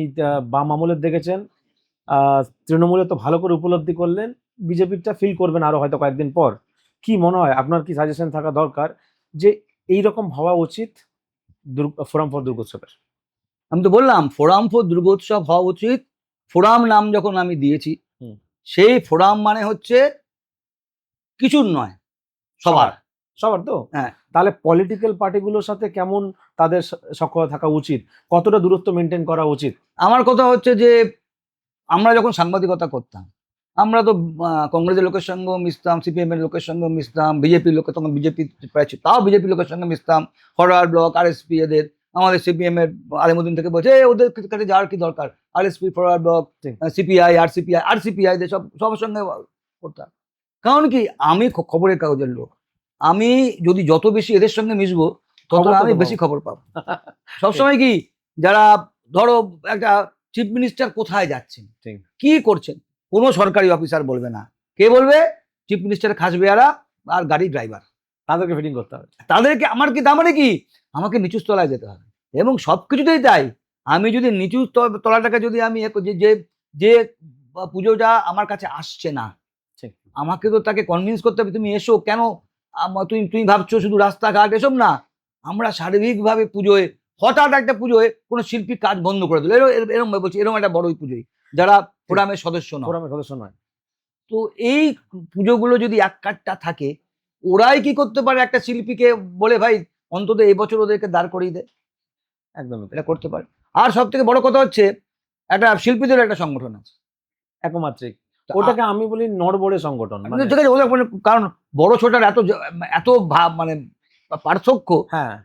বাম আমলের দেখেছেন, তৃণমূলে তো ভালো করে উপলব্ধি করলেন, বিজেপিটা ফিল করবেন আরো হয়তো কয়েকদিন পর, কি মনে হয় আপনার কি সাজেশন থাকা দরকার যে এইরকম হওয়া উচিত ফোরাম ফর দুর্গোৎসবের? আমি তো বললাম ফোরাম ফর দুর্গোৎসব হওয়া উচিত। ফোরাম নাম যখন আমি দিয়েছি, সেই ফোরাম মানে হচ্ছে কিছুর নয়, সবার সবার তো। হ্যাঁ, তাহলে পলিটিক্যাল পার্টিগুলোর সাথে কেমন তাদের সখ্য থাকা উচিত, কতটা দূরত্ব মেনটেন করা উচিত? আমার কথা হচ্ছে যে আমরা যখন সাংবাদিকতা করতাম, আমরা তো কংগ্রেসের লোকের সঙ্গে মিশতাম, সিপিএম এর লোকের সঙ্গে মিশতাম, বিজেপির লোকের সঙ্গে, বিজেপি প্রায় তাও বিজেপির লোকের সঙ্গে মিশতাম, ফরওয়ার্ড ব্লক, আরএসপি, এদের আমাদের সিপিএম এর আলিমুদ্দিন থেকে বলছে ওদের কাছে যাওয়ার কি দরকার, আরএসপি, ফরওয়ার্ড ব্লক, সিপিআই, আরসিপিআই সবার সঙ্গে করতাম। কারণ কি, আমি খবরের কাগজের লোক, আমি যদি যত বেশি এদের সঙ্গে মিশবো তত আমি বেশি খবর পাবো। সবসময় কি, যারা ধরো একটা চিফ মিনিস্টার কোথায় যাচ্ছেন, কি করছেন, কোনো সরকারি অফিসার বলবে না। কে বলবে? চিফ মিনিস্টারের খাস বেয়ারা আর গাড়ির ড্রাইভার, তাদেরকে ফিটিং করতে হবে। তাদেরকে আমার কি, তার মানে কি আমাকে নিচু তলায় যেতে হবে। এবং সবকিছুতেই তাই, আমি যদি নিচু তলাটাকে যদি আমি যে পুজোটা আমার কাছে আসছে না, আমাকে তো তাকে কনভিন্স করতে হবে, তুমি এসো। কেন তুমি ভাবছো শুধু রাস্তাঘাট এসব না, আমরা সার্বিকভাবে পুজোয়, হঠাৎ একটা পুজোয় কোনো শিল্পী কাজ বন্ধ করে দিল, এরকম বলছি, এরকম একটা বড়ই পুজোয় যারা ফোরামের সদস্য নয়, তো এই পুজোগুলো যদি এক কাটটা থাকে, ওরাই কি করতে পারে, একটা শিল্পীকে বলে ভাই অন্তত এই বছর ওদেরকে দাঁড় করিয়ে দে, একদম এটা করতে পারে। আর সব থেকে বড় কথা হচ্ছে একটা শিল্পীদের একটা সংগঠন আছে একমাত্রিক, ওটাকে আমি বলি নড়বড়ে সংগঠন, কারণ বড় ছোটার এত মানে পার্থক্য।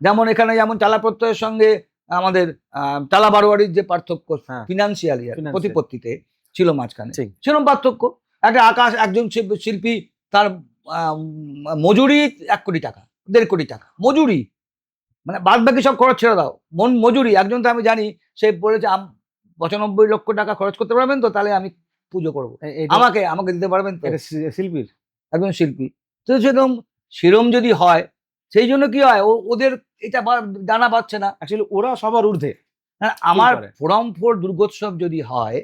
যেমন এখানে যেমন টালা প্রত্যয়ের সঙ্গে আমাদের টালা বারোয়ারির যে পার্থক্য ফিনান্সিয়ালি প্রতিপত্তিতে ছিল মাঝখানে, সেরকম পার্থক্য। একটা আকাশ, একজন শিল্পী তার মজুরি 1 কোটি টাকা, 1.5 কোটি টাকা মজুরি, মানে বাদ বাকি সব খরচ ছেড়ে দাও, মজুরি। একজন তো আমি জানি সে বলেছে 95 লক্ষ টাকা খরচ করতে পারবেন তো, তাহলে আমি পুজো করবো, আমাকে দিতে পারবেন তো? শিল্পীর একজন শিল্পী তো সেরম যদি হয়, সেই জন্য কি হয়, ওদের এটা জানা পাচ্ছে না, অ্যাকচুয়ালি ওরা সবার ঊর্ধ্বে। আমার ফোরাম ফর দুর্গোৎসব যদি হয়,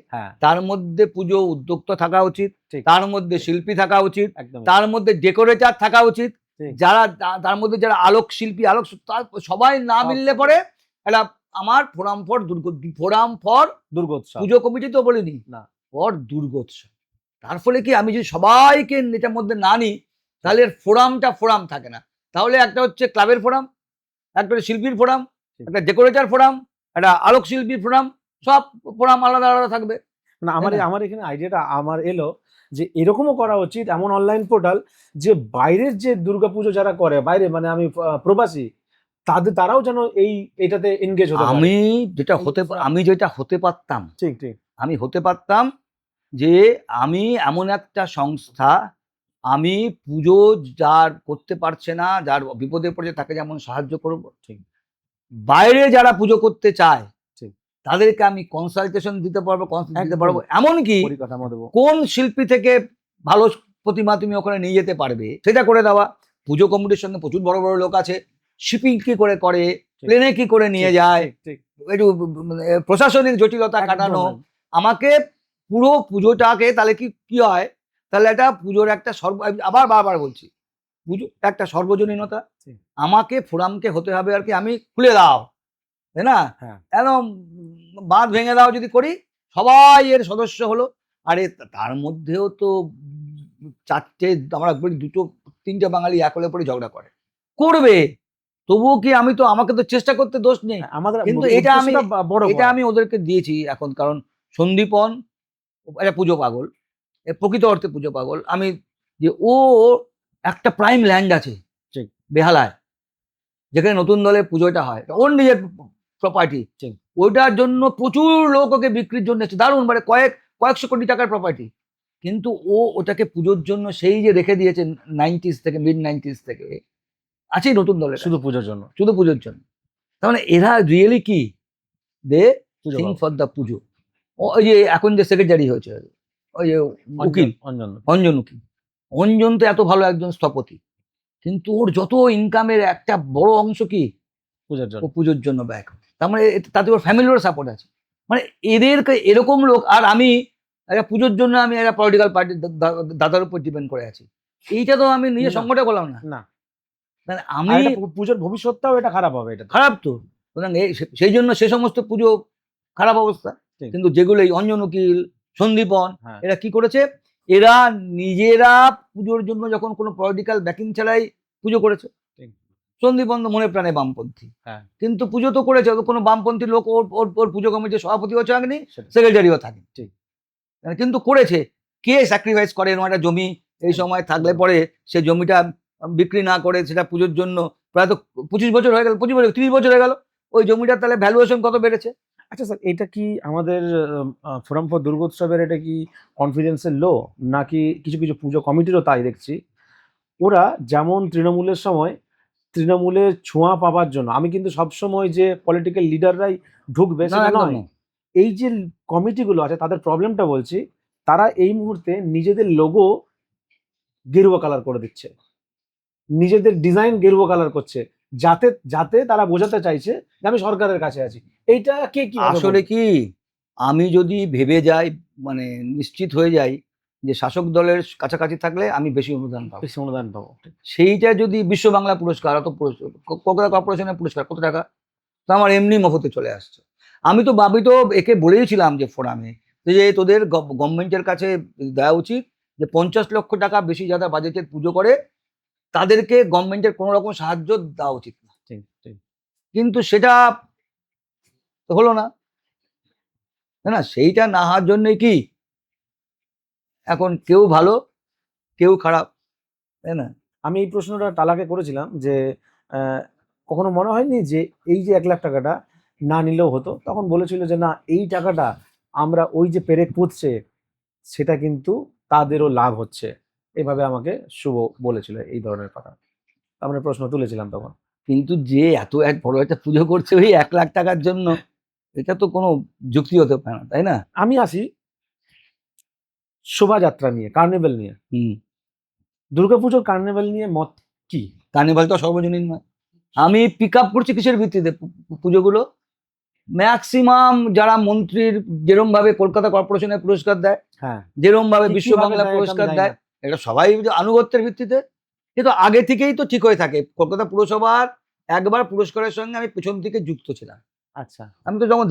তার মধ্যে পুজো উদ্যোক্তা থাকা উচিত, তার মধ্যে শিল্পী থাকা উচিত, তার মধ্যে ডেকোরেটর থাকা উচিত, যারা তার মধ্যে যারা আলোক শিল্পী, সবাই না মিললে পরে এটা আমার forum for Durgotsav, Puja committee তো বলিনি না, ফর দুর্গোৎসব। তার ফলে কি, আমি যদি সবাইকে এটার মধ্যে না নিই, তাহলে ফোরাম থাকে না। তাহলে একটা হচ্ছে ক্লাবের ফোরাম, একটা শিল্পীর ফোরাম, একটা ডেকোরেটর ফোরাম, একটা আলোক শিল্পীর ফোরাম, সব ফোরাম আলাদা আলাদা থাকবে না। আমার এখানে আইডিয়াটা আমার এলো যে এরকমও করা উচিত, এমন অনলাইন পোর্টাল যে বাইরের যে দুর্গাপুজো যারা করে, বাইরে মানে আমি প্রবাসী, তারাও যেন এটাতে এনগেজ হতে পারে। আমি যেটা হতে পারতাম, ঠিক আমি হতে পারতাম যে আমি এমন একটা সংস্থা, আমি পুজো যার করতে পারছে না, যার বিপদে পড়ছে তাকে যেমন সাহায্য করব, ঠিক বাইরে যারা পুজো করতে চায় তাদেরকে আমি কনসালটেশন দিতে পারবো, এমনকি কোন শিল্পী থেকে ভালো প্রতিমা তুমি ওখানে নিয়ে যেতে পারবে সেটা করে দেওয়া। পুজো কমিটির সঙ্গে প্রচুর বড় বড় লোক আছে, শিপিং কি করে প্লেনে কি করে নিয়ে যায়, একটু প্রশাসনিক জটিলতা কাটানো। আমাকে পুরো পুজোটাকে তাহলে কি হয়, তাহলে একটা পুজোর একটা আবার বারবার বলছি, পুজো একটা সর্বজনীনতা। আমাকে ফোরামকে হতে হবে আর কি, আমি খুলে দাও, তাই না, একদম বাঁধ ভেঙে দাও যদি করি, সবাই এর সদস্য হলো। আরে তার মধ্যেও তো 4টে, আমরা 2-3টে বাঙালি এক হলে পরে ঝগড়া করে, করবে, তবুও কি আমাকে তো চেষ্টা করতে দোষ নেই। আমাদের কিন্তু এটা বড় আমি ওদেরকে দিয়েছি এখন, কারণ সন্দীপন একটা পুজো পাগল, প্রকৃত অর্থে পুজো পাগল। আমি যে ও একটা প্রাইম ল্যান্ড আছে ঠিক। বেহালায়, যেখানে নতুন দলে পুজোটা হয়, ওর নিজের প্রপার্টি। ঠিক। ওইটার জন্য প্রচুর লোক ওকে বিক্রির জন্য এসেছে, দারুণ, মানে কয়েকশো কোটি টাকার প্রপার্টি। কিন্তু ও ওটাকে পুজোর জন্য সেই যে রেখে দিয়েছে 90s থেকে, mid-90s থেকে আছেই নতুন দলে, শুধু পুজোর জন্য। শুধু পুজোর জন্য। তার মানে এরা রিয়েলি কি, দে পুজো থিং বাবা। ফর দ্য পুজো। ওই যে এখন যে সেক্রেটারি হয়েছে, ওই যে উকিল অঞ্জন। অঞ্জন উকিল, অঞ্জন তো এত ভালো একজন স্থপতি, কিন্তু ওর যত ইনকামের একটা বড় অংশ কি পুজোর ও জন্য। পুজোর জন্য ব্যয় করে। তার মানে তাতে ওর ফ্যামিলিরও সাপোর্ট আছে। মানে এদেরকে এরকম লোক, আর আমি একটা পুজোর জন্য আমি একটা পলিটিক্যাল পার্টি দাদার উপর ডিপেন্ড করে আছি, এইটা তো আমি নিজের না। সংকটে বললাম না। না, মানে আর আমি এটা পুজোর ভবিষ্যৎটাও এটা খারাপ হবে, এটা তো। খারাপ তো, সুতরাং সেই জন্য সে সমস্ত পুজো খারাপ অবস্থা। ঠিক। কিন্তু যেগুলো এই অঞ্জন উকিল, সন্দীপন, হ্যাঁ। এরা কি করেছে, এরা নিজেরা পুজোর জন্য যখন কোনো পলিটিক্যাল ব্যাকিং ছাড়াই পুজো করেছে। ঠিক। সন্দীপন তো মনে প্রাণে বামপন্থী, হ্যাঁ। কিন্তু পুজো তো করেছে, তো কোনো বামপন্থী লোক ওর ওর ওর পুজো কমিটির সভাপতিও থাকেনি, সেটাই। সেক্রেটারিও থাকে। ঠিক। কিন্তু করেছে। কে স্যাক্রিফাইস করে এরকম একটা জমি এই সময় থাকলে পরে সে জমিটা বিক্রি না করে সেটা পুজোর জন্য প্রায় তো 25 বছর হয়ে গেল, 25 বছর 30 বছর হয়ে গেল, ওই জমিটার তাহলে ভ্যালুয়েশন কত বেড়েছে। আচ্ছা স্যার, এটা কি আমাদের ফোরাম ফর দুর্গোৎসবের এটা কি কনফিডেন্সের লো, নাকি কিছু কিছু পুজো কমিটিরও তাই দেখছি? ওরা যেমন তৃণমূলের সময় তৃণমূলের ছোঁয়া পাবার জন্য, আমি কিন্তু সবসময় যে পলিটিক্যাল লিডাররাই ঢুকবে না, সেটা একদম নয়, না। এই যে কমিটিগুলো আছে তাদের প্রবলেমটা বলছি, তারা এই মুহূর্তে নিজেদের লোগো গেরুয়া কালার করে দিচ্ছে, নিজেদের ডিজাইন গেরুয়া কালার করছে, যাতে যাতে তারা বোঝাতে চাইছে যে আমি সরকারের কাছে আছি। এইটা কে কি আসলে কি, আমি যদি ভেবে যাই, মানে নিশ্চিত হয়ে যাই যে শাসক দলের কাছাকাছি থাকলে আমি বেশি অনুদান পাবো, বেশি অনুদান পাবো? সেইটা যদি বিশ্ব বাংলা পুরস্কার, অত কলকাতা কর্পোরেশনের পুরস্কার কত টাকা, তো আমার এমনি মফতে চলে আসছে। আমি তো একে বলেইছিলাম যে ফোরামে, যে তোদের গভর্নমেন্টের কাছে দেওয়া উচিত যে 50 লক্ষ টাকা বেশি যারা বাজেটের পুজো করে তাদেরকে গভর্নমেন্টের কোনো রকম সাহায্য দেওয়া উচিত না। ঠিক, ঠিক। কিন্তু সেটা তো হলো না, তাই না? সেইটা না হওয়ার জন্যই কি এখন কেউ ভালো কেউ খারাপ, তাই না? আমি এই প্রশ্নটা টালাকে করেছিলাম যে কখনো মনে হয়নি যে এই যে 1 লাখ টাকাটা না নিলেও হতো? তখন বলেছিল যে না, এই টাকাটা আমরা ওই যে পেরেক পুঁতছে সেটা কিন্তু তাদেরও লাভ হচ্ছে, এভাবে আমাকে শুভ বলেছিল এই ধরনের কথা। আমরা প্রশ্ন তুলেছিলাম তখন। কিন্তু যে এত এক বড় একটা পুজো করছে ওই 1 লাখ টাকার জন্য, এটা তো কোনো যুক্তি হতে পারে না, তাই না? আমি আসি শোভাযাত্রা নিয়ে, কার্নিভেল নিয়ে। দুর্গাপুজোর কার্নিভেল নিয়ে মত কি? কার্নিভাল তো সর্বজনীন নয়। আমি পিক আপ করছি কিসের ভিত্তিতে পুজোগুলো, ম্যাক্সিমাম যারা মন্ত্রীর যেরম ভাবে কলকাতা কর্পোরেশনের পুরস্কার দেয়, হ্যাঁ, যেরম ভাবে কি বিশ্ব কিভাবে বাংলা দেয় এটা আমি পুরস্কার জানি দেয়, না। এটা সবাই যে আনুগত্যের ভিত্তিতে, কিন্তু আগে থেকেই তো ঠিক হয়ে থাকে। কলকাতা পুরসভার একবার পুরস্কারের সঙ্গে আমি পেছন থেকে যুক্ত ছিলাম। আচ্ছা। আমি তো যখন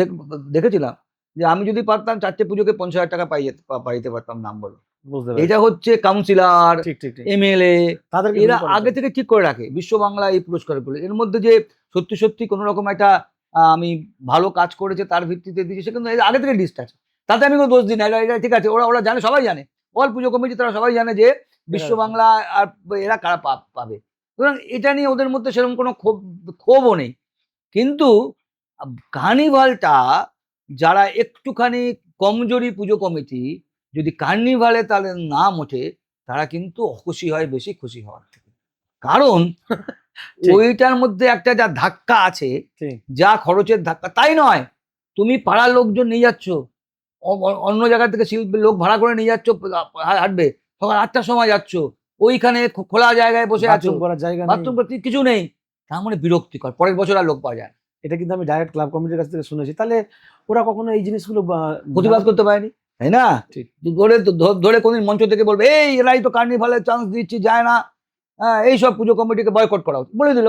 দেখেছিলাম যে আমি যদি পারতাম 4টে পুজোকে 50,000 টাকা পাইতে পারতাম নাম বলো। বুঝতে পেরেছি। এটা হচ্ছে কাউন্সিলর, ঠিক, ঠিক, ঠিক। এমএলএ, তাদেরকে এরা শুরু করা আগে যায়। থেকে ঠিক করে রাখে বিশ্ব বাংলা এই পুরস্কারগুলো। এর মধ্যে যে সত্যি সত্যি কোনো রকম একটা আমি ভালো কাজ করেছে তার ভিত্তিতে দিয়েছে, সে কিন্তু এর আগে থেকে লিস্ট আছে, তাতে আমি কোনো দোষ দিই না। এটা ঠিক আছে, ওরা ওরা জানে, সবাই জানে, অল পুজো কমিটি তারা সবাই জানে যে বিশ্ব এরা- বাংলা আর এরা কারা পাবে। সুতরাং এটা নিয়ে ওদের মধ্যে সেরকম কোনো ক্ষোভও নেই। কিন্তু কার্নিভালটা যারা একটুখানি কমজোরি পুজো কমিটি, যদি কার্নিভালে তাদের নাম ওঠে, তারা কিন্তু অখুশি হয় বেশি খুশি হওয়ার থেকে। কারণ ঠিক। ওইটার মধ্যে একটা যা ধাক্কা আছে, ঠিক। যা খরচের ধাক্কা, তাই নয় তুমি পাড়ার লোকজন নিয়ে যাচ্ছ, অন্য জায়গা থেকে শিল্পের লোক ভাড়া করে নিয়ে যাচ্ছ, হাঁটবে, সকাল 8টার সময় যাচ্ছ, ওইখানে খোলা জায়গায় বসে আছো, বাথরুম করার জায়গা নেই। বাথরুম করতে কিছু নেই, তার মানে বিরক্তিকর, পরের বছর আর লোক পাওয়া যায় না। এটা কিন্তু আমি ডাইরেক্ট ক্লাব কমিটির কাছ থেকে শুনেছি। তাহলে ওরা কখনো এই জিনিসগুলো প্রতিবাদ করতে পারেনি, তাই না? ঠিক। ধরে কোনদিন মঞ্চ থেকে বলবে এই এরাই তো কার্নিভালের চান্স দিচ্ছি যায় না, হ্যাঁ এইসব পুজো কমিটিকে বয়কট করা উচিত, বলে দিল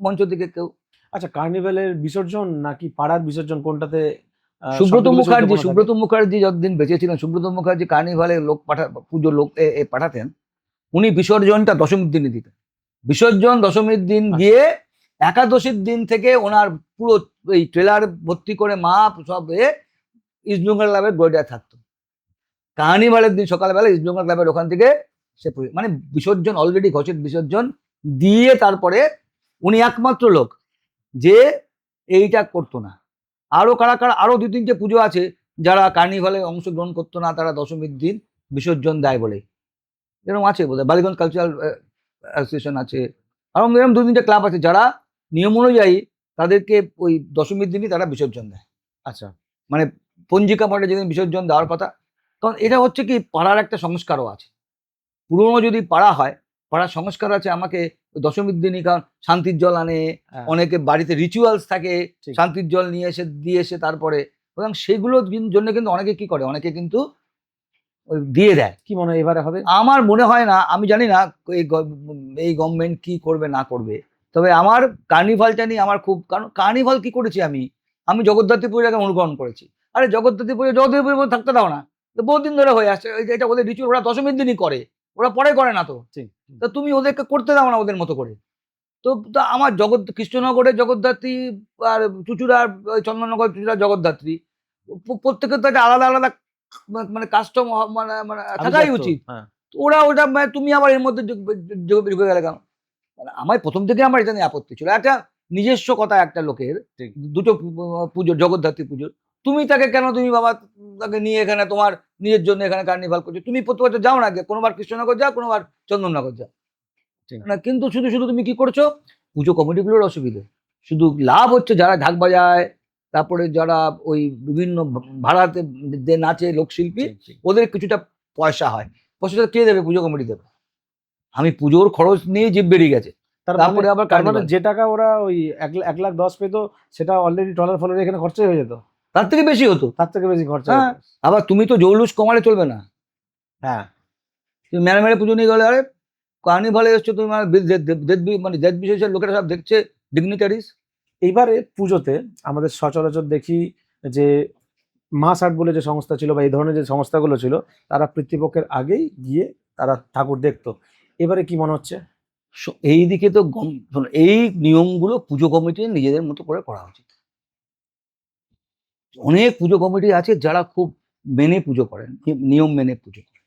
মঞ্চ থেকে কেউ। আচ্ছা, কার্নিভেলের বিসর্জন নাকি পাড়ার বিসর্জন, কোনটাতে সুব্রত শব্দগুলো মুখার্জি চরিত্রপূর্ণ থাকে? সুব্রত মুখার্জি যতদিন বেঁচে ছিলেন, সুব্রত মুখার্জি কার্নিভালে লোক পুজো লোক পাঠাতেন, উনি বিসর্জনটা দশমীর দিনে দিতেন। বিসর্জন দশমীর দিন গিয়ে একাদশীর দিন থেকে ওনার পুরো এই ট্রেলার ভর্তি করে মা সব ইস্টবেঙ্গল ক্লাবের গোয়েটায় থাকতো। কার্নিভালের দিন সকালবেলা ইস্টবেঙ্গল ক্লাবের ওখান থেকে সে মানে বিসর্জন অলরেডি ঘোষিত বিসর্জন দিয়ে তারপরে উনি একমাত্র লোক যে এইটা করতো না। আরো কারা কারা আরো 2-3টে পুজো আছে যারা কার্নিভালে অংশগ্রহণ করতো না, তারা দশমীর দিন বিসর্জন দেয় বলে। এরকম আছে বোধহয়, বালিগঞ্জ কালচারাল অ্যাসোসিয়েশন আছে, আরো এরকম 2-3টে ক্লাব আছে যারা নিয়ম অনুযায়ী তাদেরকে ওই দশমীর দিনই তারা বিসর্জন দেয়। আচ্ছা, মানে পঞ্জিকা মঠে যেদিন বিসর্জন দেওয়ার কথা, কারণ এটা হচ্ছে কি পাড়ার একটা সংস্কারও আছে। পুরনো যদি পাড়া হয়, পাড়ার সংস্কার আছে, আমাকে দশমীর দিনই, কারণ শান্তির জল আনে, হ্যাঁ, অনেকে বাড়িতে রিচুয়ালস থাকে ঠিক। শান্তির জল নিয়ে এসে দিয়ে এসে তারপরে, এবং সেগুলোর জন্য কিন্তু অনেকে কি করে, অনেকে কিন্তু ওই দিয়ে দেয়। কি মনে হয় এবারে হবে? আমার মনে হয় না, আমি জানি না এই গভর্নমেন্ট কি করবে না করবে, তবে আমার কার্নিভালটা নিয়ে আমার খুব, কারণ কার্নিভাল কি করেছি আমি জগদ্ধাত্রী পুজোটাকে অনুকরণ করেছি। আরে জগদ্ধাত্রী পুজো থাকতে দাও না, তো বহুদিন ধরে হয়ে আসছে, এটা ওদের রিচুয়াল, ওরা দশমীর দিনই করে, ওরা পরে করে না তো। ঠিক। তো তুমি ওদেরকে করতে দাও না ওদের মতো করে। তো তো আমার কৃষ্ণনগরের জগদ্ধাত্রী আর চুচুড়ার চন্দননগর চুচুড়ার জগদ্ধাত্রী, প্রত্যেকের তো একটা আলাদা আলাদা মানে কাস্টম মানে মানে থাকাই আভিজাত্য, উচিত। হ্যাঁ। তো ওরা ওটা তুমি আবার এর মধ্যে ঢুকে গেলে কেন? মানে আমার প্রথম থেকে আমার এটা নিয়ে আপত্তি ছিল, একটা নিজস্ব কথা একটা লোকের, ঠিক। দুটো পুজো, জগদ্ধাত্রী পুজো, তুমি তাকে কেন, তুমি বাবা তাকে নিয়ে এখানে তোমার নিজের জন্য এখানে কার্নিভাল করছো, তুমি প্রতি বছর যাও না, কোনোবার কৃষ্ণনগর যাও, কোনোবার চন্দননগর যাও ঠিক। না, কিন্তু শুধু শুধু তুমি কি করছো, পুজো কমিটিগুলোর অসুবিধে, শুধু লাভ হচ্ছে যারা ঢাক বাজায়, তারপরে যারা ওই বিভিন্ন ভাড়াতে যে নাচে লোকশিল্পী, ঠিক, ঠিক। ওদের কিছুটা পয়সা হয়, পয়সাটা কে দেবে? পুজো কমিটি দেবে। আমি পুজোর খরচ নিয়ে জিভ বেরিয়ে গেছে, তারপরে আবার তার মানে কার্নিভাল। যে টাকা ওরা ওই 1,10,000 পেতো, সেটা অলরেডি ট্রলার ফলার এখানে খরচাই হয়ে যেত, তার থেকে বেশি হতো। তার থেকে বেশি খরচা হ্যাঁ, হতো। আবার তুমি তো জৌলুস কমালে চলবে না। হ্যাঁ, তুমি মেরে মেরে পুজো নিয়ে গেলে, আরে কার্নিভালে এসছো তুমি, মানে দেশ বিশেষের লোকেরা সব দেখছে, ডিগনিটারিজ। এইবারে পুজোতে আমাদের সচরাচর দেখি যে মাস আর্ট বলে যে সংস্থা ছিল বা এই ধরনের যে সংস্থাগুলো ছিল, তারা পিতৃপক্ষের আগেই গিয়ে তারা ঠাকুর দেখতো। এবারে কি মনে হচ্ছে? এই দিকে তো শোনো, এই নিয়মগুলো পুজো কমিটির নিজেদের মতো করে করা উচিত। অনেক পুজো কমিটি আছে যারা খুব মেনে পুজো করেন, নিয়ম মেনে পুজো করেন,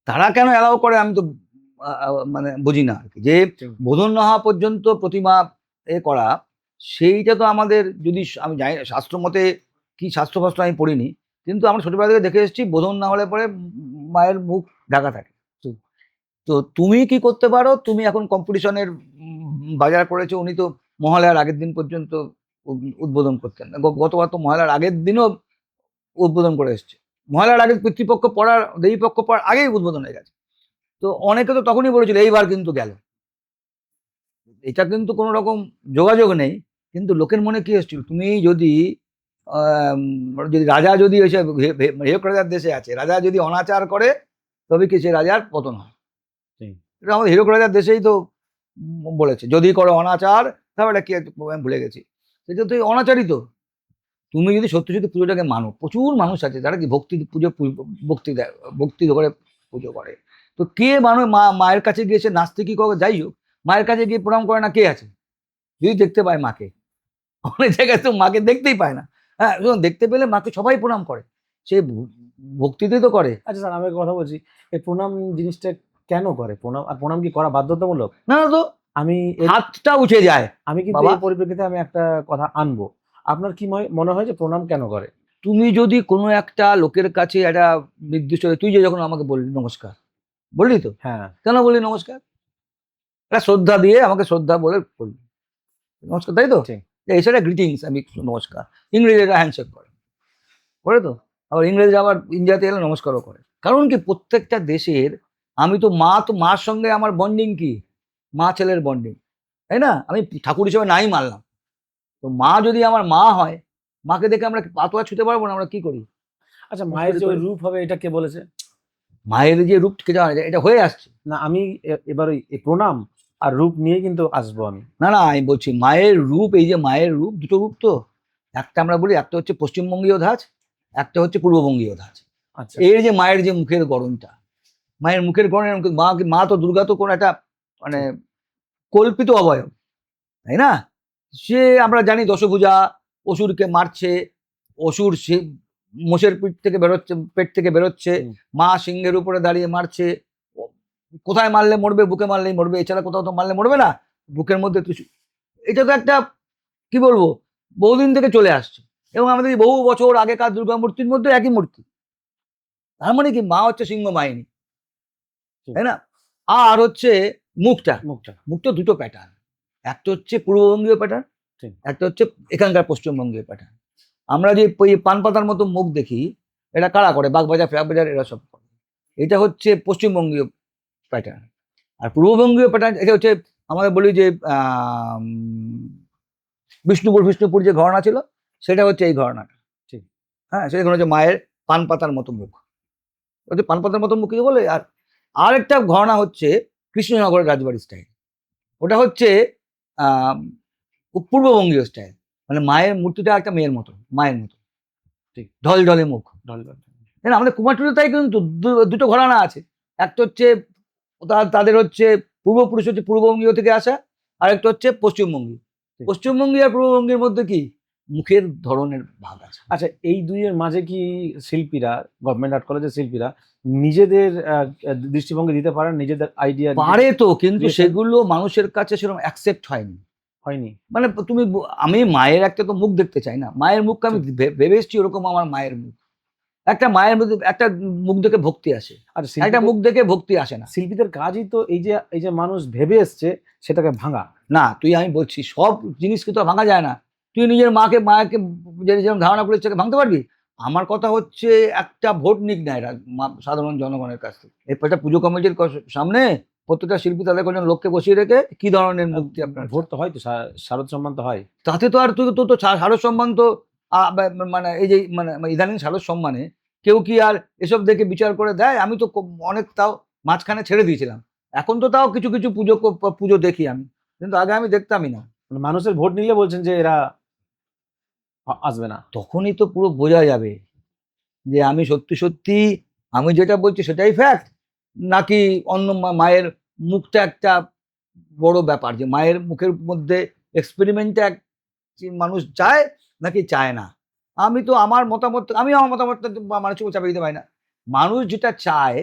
তারা কেন অ্যালাউ করে আমি তো মানে বুঝি না আর কি, যে বোধন না হওয়া পর্যন্ত প্রতিমা করা, সেইটা তো আমাদের, যদি আমি জানি না শাস্ত্র মতে কি, শাস্ত্র আমি পড়িনি, কিন্তু আমরা ছোটবেলা থেকে দেখে এসেছি বোধন না হলে পরে মায়ের মুখ ঢাকা থাকে। তো তুমি কি করতে পারো, তুমি এখন কম্পিটিশনের বাজার করেছো, উনি তো মহালয়ার আগের দিন পর্যন্ত উদ্বোধন করতেন না, গতবার তো মহালয়ার আগের দিনও উদ্বোধন করে এসছে, মহালয়ার আগে পিতৃপক্ষ পড়ার, দেবী পক্ষ পড়ার আগেই উদ্বোধন হয়ে গেছে। তো অনেকে তো তখনই বলেছিল এইবার কিন্তু গেল, এটা কিন্তু কোনো রকম যোগাযোগ নেই, কিন্তু লোকের মনে কি এসেছিল, তুমি যদি যদি রাজা যদি এসে হেয়ক রাজার দেশে আছে, রাজা যদি অনাচার করে তবে কি সে রাজার পতন হয়। এটা আমাদের হিরক রাজার দেশেই তো বলেছে, যদি করো অনাচার, তাহলে কি আমি ভুলে গেছি, সেটা তো অনাচারই তো। তুমি যদি সত্যি সত্যি পুজোটাকে মানো, প্রচুর মানুষ আছে যারা কি ভক্তি পুজো ভক্তি দেয়, ভক্তি করে পুজো করে, তো কে মায়ের কাছে গিয়ে সে নাচতে কি করে, যাই হোক মায়ের কাছে গিয়ে প্রণাম করে না কে আছে? যদি দেখতে পায় মাকে, অনেক জায়গায় তো মাকে দেখতেই পায় না, হ্যাঁ দেখতে পেলে মাকে সবাই প্রণাম করে, সে ভক্তিতে তো করে। আচ্ছা স্যার, আমি একটা কথা বলছি, এই প্রণাম জিনিসটা কেন করে? প্রণাম, আর প্রণাম কি করা বাধ্যতামূলক? না না, তো আমি হাতটা উঠে যায়। আমি কিন্তু বাবা, এই পরিপ্রেক্ষিতে আমি একটা কথা আনবো, আপনার কি মনে হয় যে প্রণাম কেন করে? তুমি যদি কোনো একটা লোকের কাছে একটা নির্দিষ্ট, তুই যে যখন আমাকে বললি নমস্কার, বললি তো, হ্যাঁ, কেন বললি নমস্কার? একটা শ্রদ্ধা দিয়ে আমাকে শ্রদ্ধা বলে বললি নমস্কার, তাই তো? ঠিক। এছাড়া গ্রিটিংস, আমি নমস্কার, ইংরেজিরা হ্যান্ডশেক করে তো, আবার ইংরেজরা আবার ইন্ডিয়াতে এলে নমস্কারও করে, কারণ কি প্রত্যেকটা দেশের, আমি তো মার সঙ্গে আমার বন্ডিং কি, মা ছেলের বন্ডিং, তাই না? আমি ঠাকুর হিসেবে নাই মানলাম, তো মা যদি আমার মা হয়, মাকে দেখে আমরা পাতোয়া ছুতে পারবো না? আমরা কি করি? আচ্ছা, মায়ের যে ওই রূপ হবে, এটা কে বলেছে? মায়ের যে রূপ কে জানা যায়, এটা হয়ে আসছে। না, আমি এবার ওই প্রণাম আর রূপ নিয়ে কিন্তু আসবো আমি। না না, আমি বলছি মায়ের রূপ, এই যে মায়ের রূপ, দুটো রূপ তো, একটা আমরা বলি একটা হচ্ছে পশ্চিমবঙ্গীয় ধাঁচ, একটা হচ্ছে পূর্ববঙ্গীয় ধাঁচ। আচ্ছা, এর যে মায়ের যে মুখের গড়নটা, মায়ের মুখের গড়ন, মা তো দুর্গা তো কোনো একটা মানে কল্পিত অবয়ব, তাই না? সে আমরা জানি দশভুজা অসুরকে মারছে, অসুর সে মোষের পেট থেকে বেরোচ্ছে, মা সিংহের উপরে দাঁড়িয়ে মারছে। কোথায় মারলে মরবে? বুকে মারলেই মরবে, এছাড়া কোথাও তো মারলে মরবে না। বুকের মধ্যে এটা তো একটা কি বলবো, বহুদিন থেকে চলে আসছে, এবং আমাদের বহু বছর আগেকার দুর্গা মূর্তির মধ্যে একই মূর্তি। তার মানে কি, মা হচ্ছে সিংহ বাহিনী, তাই না? আর হচ্ছে মুখটা দুটো প্যাটার্ন, একটা হচ্ছে পূর্ববঙ্গীয় প্যাটার্ন, একটা হচ্ছে এখানকার পশ্চিমবঙ্গীয় প্যাটার্ন। আমরা যে পান পাতার মতো মুখ দেখি, এটা কারা করে? বাগবাজার, ফ্ল্যাগবাজার, এরা সব করে। এটা হচ্ছে পশ্চিমবঙ্গীয় প্যাটার্ন। আর পূর্ববঙ্গীয় প্যাটার্ন এটা হচ্ছে আমাদের বলি যে বিষ্ণুপুর যে ঘরানা ছিল, সেটা হচ্ছে এই ঘরানাটা। ঠিক, হ্যাঁ, সেটা হচ্ছে মায়ের পান পাতার মতো মুখ, ওই পান পাতার মতো মুখ বলে। আর একটা ঘরানা হচ্ছে কৃষ্ণনগরের রাজবাড়ি স্টাইল, ওটা হচ্ছে পূর্ববঙ্গীয় স্টাইল, মানে মায়ের মূর্তিটা একটা মেয়ের মতো, মায়ের মতো, ঠিক, ঢলঢলে মুখ, ঢলঢলে। আমাদের কুমারটুলিতে তাই কিন্তু দুটো ঘরানা আছে। একটা হচ্ছে তাদের হচ্ছে পূর্বপুরুষ হচ্ছে পূর্ববঙ্গীয় থেকে আসা, আর একটা হচ্ছে পশ্চিমবঙ্গীয়। পশ্চিমবঙ্গী আর পূর্ববঙ্গের মধ্যে কি মুখের ধরনের ভাগ আছে। আচ্ছা, এই দুইয়ের মাঝে কি শিল্পীরা, গভর্নমেন্ট আর্ট কলেজের শিল্পীরা নিজেদের দৃষ্টিভঙ্গি দিতে পারেন, নিজেদের আইডিয়া পারে তো, কিন্তু সেগুলো মানুষের কাছে সেরকম অ্যাকসেপ্ট হয়নি। মানে আমি মায়ের একটা তো মুখ দেখতে চাই না, মায়ের মুখকে আমি ভেবে এসছি ওরকম আমার মায়ের মুখ। একটা মায়ের মধ্যে একটা মুখ দেখে ভক্তি আসে, আর একটা মুখ দেখে ভক্তি আসে না। শিল্পীদের কাজই তো এই যে মানুষ ভেবে এসছে সেটাকে ভাঙা। না, আমি বলছি সব জিনিসকে তো ভাঙা যায় না। তুই নিজের মাকে যেরকম ধারণা করেছিস সেটাকে ভাঙতে পারবি? আমার কথা হচ্ছে একটা ভোট নিক না এরা সাধারণ জনগণের কাছ থেকে। একটা পুজো কমিটির সামনে প্রত্যেকটা শিল্পী তাদের কোনো লোককে বসিয়ে রেখে কি ধরনের মুক্তি আপনার ভোট তো হয়, তো শারদ সম্মান তো হয়, তাতে তো আর তুই তো শারদ সম্মান তো মানে এই যে মানে ইদানিং শারদ সম্মানে কেউ কি আর এসব দেখে বিচার করে দেয়? আমি তো অনেক তাও মাঝখানে ছেড়ে দিয়েছিলাম, এখন তো তাও কিছু কিছু পুজো দেখি আমি, কিন্তু আগে আমি দেখতামই না। মানুষের ভোট নিলে বলছেন যে এরা আসবে না, তখনই তো পুরো বোঝা যাবে যে আমি সত্যি সত্যি আমি যেটা বলছি সেটাই ফ্যাক্ট, নাকি অন্য মায়ের মুখটা একটা বড় ব্যাপার, যে মায়ের মুখের মধ্যে এক্সপেরিমেন্টে এক মানুষ চায় নাকি চায় না। আমি আমার মতামত মানুষকে চাপিয়ে দিতে পারি না। মানুষ যেটা চায়,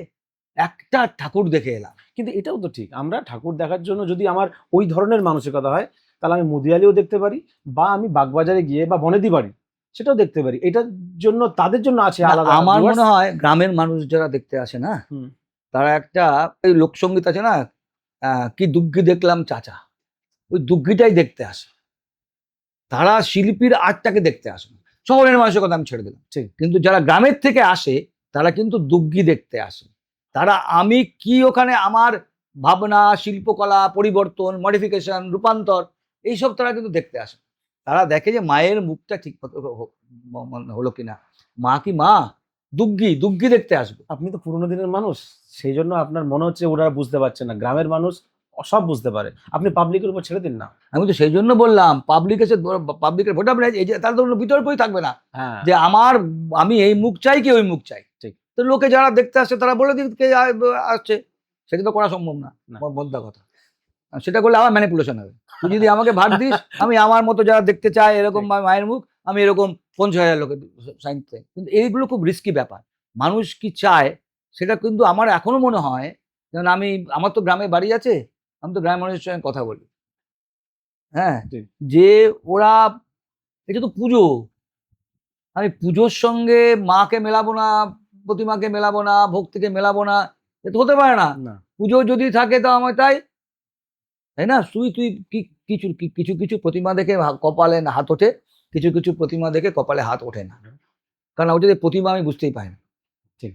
একটা ঠাকুর দেখে এলাম, কিন্তু এটাও তো ঠিক, আমরা ঠাকুর দেখার জন্য যদি আমার ওই ধরনের মানসিকতা হয়, তাহলে আমি মুদিয়ালিও দেখতে পারি, বা আমি বাগবাজারে গিয়ে বা বনেদি বাড়ি সেটাও দেখতে পারি। এটার জন্য তাদের জন্য আছে আলাদা। আমার মনে হয় গ্রামের মানুষ যারা দেখতে আসে না, তারা একটা ওই লোকসঙ্গীত আছে না, কি দুগ্গি দেখলাম চাচা, ওই দুগ্গিটাই দেখতে আসে। তারা শিল্পীর আর্টটাকে দেখতে আসে না। শহরের মানুষের কথা আমি ছেড়ে দিলাম, ঠিক, কিন্তু যারা গ্রামের থেকে আসে তারা কিন্তু দুগ্গি দেখতে আসে। তারা আমি কি ওখানে আমার ভাবনা, শিল্পকলা, পরিবর্তন, মডিফিকেশন, রূপান্তর, এইসব তারা কিন্তু দেখতে আসে। তারা দেখে যে মায়ের মুখটা ঠিক হলো কিনা, মা কি মা, দুগ্গি দেখতে আসবে। আপনি তো পুরোনো দিনের মানুষ, সেই জন্য আপনার মনে হচ্ছে ওরা বুঝতে পারছে না, গ্রামের মানুষ সব বুঝতে পারে। আপনি পাবলিকের উপর ছেড়ে দিন না। আমি তো সেই জন্য বললাম পাবলিকের ভোট আপনি, এই যে তার কোনো বিতর্কই থাকবে না যে আমি এই মুখ চাই কি ওই মুখ চাই। ঠিক, তো লোকে যারা দেখতে আসছে তারা বলে দিকে আসছে, সেটা তো করা সম্ভব না, বদ্ধ কথা। সেটা করলে আমার ম্যানিপুলেশন হবে। তুই যদি আমাকে ভাগ দিস, আমি আমার মতো যারা দেখতে চায় এরকম মায়ের মুখ, আমি এরকম 50,000 লোকের সাইন চাই, কিন্তু এইগুলো খুব রিস্কি ব্যাপার। মানুষ কি চায় সেটা কিন্তু আমার এখনো মনে হয়, যেমন আমার তো গ্রামে বাড়ি আছে, আমি তো গ্রামের মানুষের সঙ্গে কথা বলি, হ্যাঁ, যে ওরা এটা তো পুজো, আমি পুজোর সঙ্গে মাকে মেলাবো না, প্রতিমাকে মেলাবো না, ভক্তিকে মেলাবো না, এটা হতে পারে না। পুজো যদি থাকে তো আমার তাই না? তুই কিছু কিছু প্রতিমা দেখে কপালে হাত ওঠে, কিছু কিছু প্রতিমা দেখে কপালে হাত ওঠে না, কারণ ওটা যে প্রতিমা আমি বুঝতেই পারি না। ঠিক,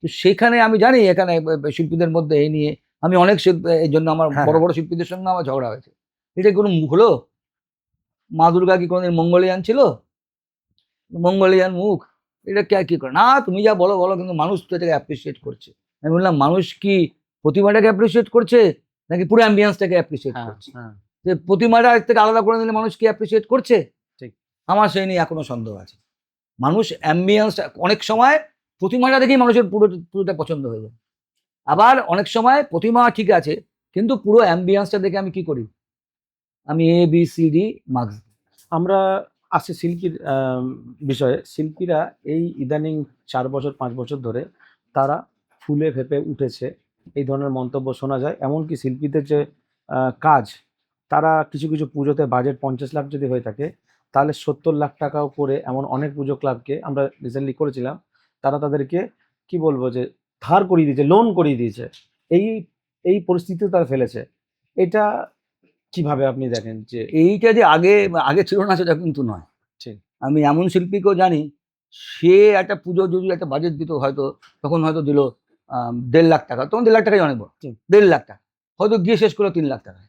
তো সেখানে আমি জানি এখানে শিল্পীদের মধ্যে এই নিয়ে আমি অনেক এই জন্য আমার বড় বড় শিল্পীদের সঙ্গে আমার ঝগড়া হয়েছে। এটা কোনো মুখ হলো? মা দুর্গা কি কোনোদিন মঙ্গলিয়ান ছিল? মঙ্গলিয়ান মুখ, এটা কি করে না? তুমি যা বলো বলো, কিন্তু মানুষ তো এটাকে অ্যাপ্রিসিয়েট করছে। আমি বললাম মানুষ কি প্রতিমাটাকে অ্যাপ্রিসিয়েট করছে নাকি পুরো অ্যাম্বিয়েন্সটাকে অ্যাপ্রিসিয়েট করছে? যে প্রতিমাটা থেকে আলাদা করে দিলে মানুষ কি অ্যাপ্রিসিয়েট করছে? ঠিক, আমার সেই নিয়ে এখনো সন্দেহ আছে। মানুষ অ্যাম্বিয়েন্স, অনেক সময় প্রতিমাটা দেখেই মানুষের পুরোটা পছন্দ হয়ে যায়, আবার অনেক সময় প্রতিমা ঠিক আছে কিন্তু পুরো অ্যাম্বিয়েন্সটা দেখে আমি কি করি, আমি ABCD মার্কস। আমরা আসছি শিল্পীর বিষয়ে। শিল্পীরা এই ইদানিং 4 বছর 5 বছর ধরে তারা ফুলে ফেঁপে উঠেছে, এই ধরনের মন্তব্য শোনা যায়। এমনকি শিল্পীদের যে কাজ, তারা কিছু কিছু পুজোতে বাজেট 50 লাখ যদি হয়ে থাকে, তাহলে 70 লাখ টাকাও করে এমন অনেক পুজো ক্লাবকে আমরা রিসেন্টলি করেছিলাম, তারা তাদেরকে কি বলবো যে ধার করিয়ে দিয়েছে, লোন করিয়ে দিয়েছে। এই এই পরিস্থিতিতে তারা ফেলেছে। এটা কিভাবে আপনি দেখেন যে? এইটা যে আগে আগে ছিল না সেটা কিন্তু নয়। ঠিক। আমি এমন শিল্পীকেও জানি, সে একটা পুজো যদি একটা বাজেট দিত হয়তো, তখন হয়তো দিল 1.5 লাখ টাকা, তখন 1.5 লাখ টাকাই অনেক বড়। ঠিক। 1.5 লাখ টাকা হয়তো গিয়ে শেষ করলো 3 লাখ টাকায়,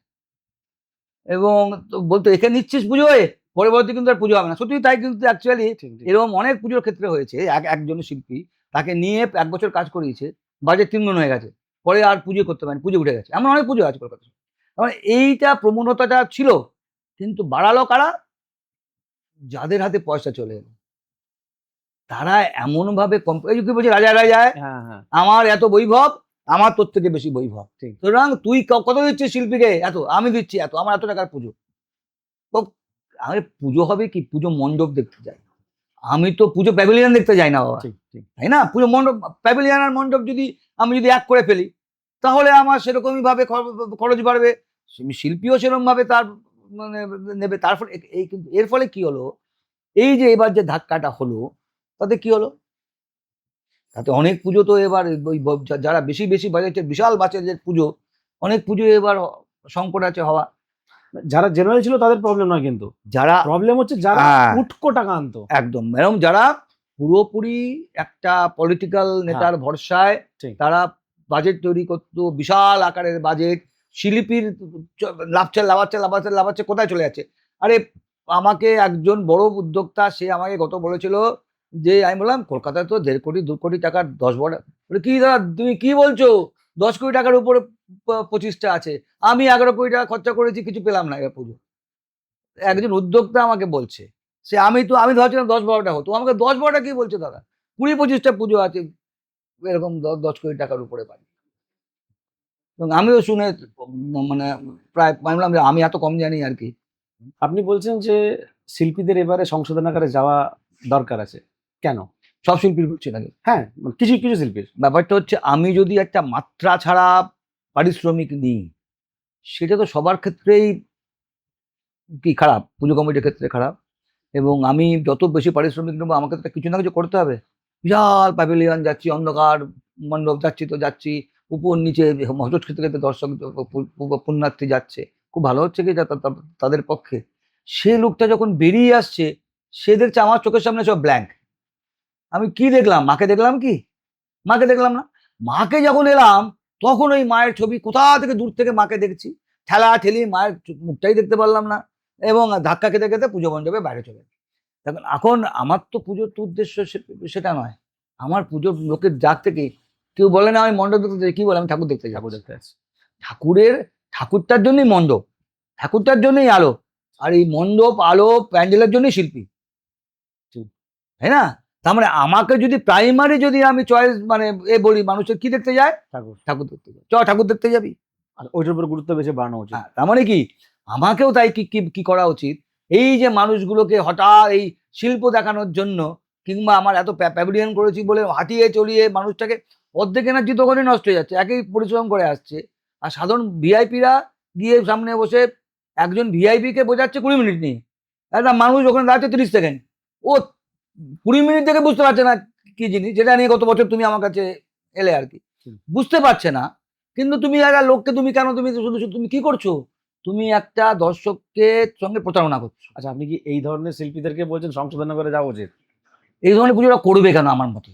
এবং তো বলতো একে নিচ্ছিস পুজোয়, পরবর্তী কিন্তু আর পুজো হবে না। সত্যি তাই, কিন্তু অ্যাকচুয়ালি ঠিক, ঠিক। এরকম অনেক পুজোর ক্ষেত্রে হয়েছে। একজন শিল্পী, তাকে নিয়ে 1 বছর কাজ করিয়েছে, বাজেট 3 গুণ হয়ে গেছে, পরে আর পুজো করতে পারেনি, পুজো উঠে গেছে। এমন অনেক পুজো আছে কলকাতায়। মানে এইটা প্রবণতাটা ছিল, কিন্তু বাড়ালো কারা? যাদের হাতে পয়সা চলে এলো তারা এমন ভাবে এই যে কি বলছে, রাজা রাজায় হ্যাঁ, হ্যাঁ। আমার এত বৈভব, আমার তোর থেকে বেশি বৈভব। ঠিক। সুতরাং তুই কত দিচ্ছিস শিল্পীকে? এত, আমি দিচ্ছি এত, আমার এত টাকার পুজো। তো আমি পুজো হবে কি, পুজো মণ্ডপ দেখতে যাই, আমি তো পুজো প্যাভিলিয়ন দেখতে যাই না বাবা, ঠিক, ঠিক। তাই না? পুজো মণ্ডপ, প্যাভিলিয়ন আর মণ্ডপ যদি আমি যদি এক করে ফেলি, তাহলে আমার সেরকমই ভাবে খরচ বাড়বে, শিল্পীও সেরকম ভাবে তার মানে নেবে। তার ফলে এই কিন্তু এর ফলে কি হলো, এই যে এবার যে ধাক্কাটা হলো, তাতে কি হলো, তাতে অনেক পুজো তো এবার ওই যারা বেশি বেশি বাজেটের বিশাল বাজেটের পুজো, অনেক পুজো এবার সংকট আছে হওয়া। যারা জেনারেল ছিল তাদের প্রবলেম নয়, কিন্তু যারা প্রবলেম হচ্ছে যারা হ্যাঁ। উটকো টাকা আনতো। একদম এরকম, যারা পুরোপুরি একটা পলিটিক্যাল নেতার ভরসায় ঠিক। তারা বাজেট তৈরি করতো, বিশাল আকারের বাজেট, শিল্পীর লাভছে লাভাচ্ছে লাভাচ্ছে লাভাচ্ছে, কোথায় চলে যাচ্ছে? আরে আমাকে একজন বড় উদ্যোক্তা, সে আমাকে গত বলেছিল যে, আমি বললাম কলকাতায় তো 1.5 কোটি 2 কোটি টাকার 10 বড়, কি দাদা তুমি কি বলছো, 10 কোটি টাকার উপরে 25টা আছে, আমি 11 কোটি টাকা খরচা করেছি, কিছু পেলাম না এবার পুজো। একজন উদ্যোক্তা আমাকে বলছে, সে আমি ভাবছিলাম 10-12টা হতো, আমাকে 10-12টা কি বলছে দাদা, 20-25টা পুজো আছে এরকম 10 কোটি টাকার উপরে পাই। এবং আমিও শুনে মানে প্রায় ভাবলাম যে আমি এত কম জানি আর কি। আপনি বলছেন যে শিল্পীদের এবারে সংশোধনাগারে যাওয়া দরকার আছে। কেন? সব শিল্পীর হচ্ছে নাকি? হ্যাঁ, মানে কিছু কিছু শিল্পীর। ব্যাপারটা হচ্ছে, আমি যদি একটা মাত্রা ছাড়া পারিশ্রমিক নিই, সেটা তো সবার ক্ষেত্রেই কি খারাপ, পুজো কমিটির ক্ষেত্রে খারাপ। এবং আমি যত বেশি পারিশ্রমিক নেবো, আমাকে তো কিছু না কিছু করতে হবে। বিশাল প্যাভিলিয়ন যাচ্ছি, অন্ধকার মণ্ডপ যাচ্ছি তো যাচ্ছি, উপর নিচে হোঁচট খেতে খেতে দর্শক পুণ্যার্থী যাচ্ছে, খুব ভালো হচ্ছে কি তাদের পক্ষে। সে লোকটা যখন বেরিয়ে আসছে, সে দেখছে আমার চোখের সামনে সব ব্ল্যাঙ্ক। আমি কি দেখলাম? মাকে দেখলাম কি? মাকে দেখলাম না। মাকে যখন এলাম, তখন ওই মায়ের ছবি, কোথা থেকে দূর থেকে মাকে দেখছি, ঠেলা ঠেলি মায়ের মুখটাই দেখতে পারলাম না, এবং ধাক্কা খেতে খেতে পুজো মণ্ডপে বাইরে চলে গেলাম। দেখুন, এখন আমার তো পুজোর তো উদ্দেশ্য সেটা নয়। আমার পুজোর লোকের জাগ থেকে কেউ বলে না আমি মণ্ডপ দেখতে যাই, কি বলে আমি ঠাকুর দেখতে যাবো। ঠাকুর দেখতে আসছে। ঠাকুরটার জন্যই মণ্ডপ, ঠাকুরটার জন্যই আলো, আর এই মণ্ডপ আলো প্যান্ডেলের জন্যই শিল্পী, তাই না? তার মানে আমাকে যদি প্রাইমারি যদি আমি চয়েস মানে বলি, মানুষের কি দেখতে যায়? ঠাকুর। ঠাকুর দেখতে যায়। ঠাকুর দেখতে যাবি। আর ওইটার উপর গুরুত্ব বেশি বাড়ানো উচিত। হ্যাঁ, তার মানে কি আমাকেও তাই কি করা উচিত? এই যে মানুষগুলোকে হঠাৎ এই শিল্প দেখানোর জন্য, কিংবা আমার এত প্যাভিলিয়ন করেছি বলে হাঁটিয়ে চলিয়ে মানুষটাকে অর্ধেক এনার্জি তো ওখানে নষ্ট হয়ে যাচ্ছে, একই পরিশ্রম করে আসছে। আর সাধারণ ভিআইপিরা গিয়ে সামনে বসে একজন ভিআইপি কে বোঝাচ্ছে 20 মিনিট নিয়ে, একটা মানুষ ওখানে দাঁড়াচ্ছে 30 সেকেন্ড, ও 20 মিনিট থেকে বুঝতে পারছে না কি জিনিস, যেটা নিয়ে গত বছর তুমি আমার কাছে এলে আর কি, বুঝতে পারছে না। কিন্তু তুমি একটা লোককে তুমি কেন, তুমি শুধু তুমি কি করছো? তুমি একটা দর্শককে সঙ্গে প্রতারণা করছো। আচ্ছা, আপনি কি এই ধরনের শিল্পীদেরকে বলছেন সংশোধনাগারে যাওয়া উচিত? এই ধরনের পুজোটা করবে কেন? আমার মতে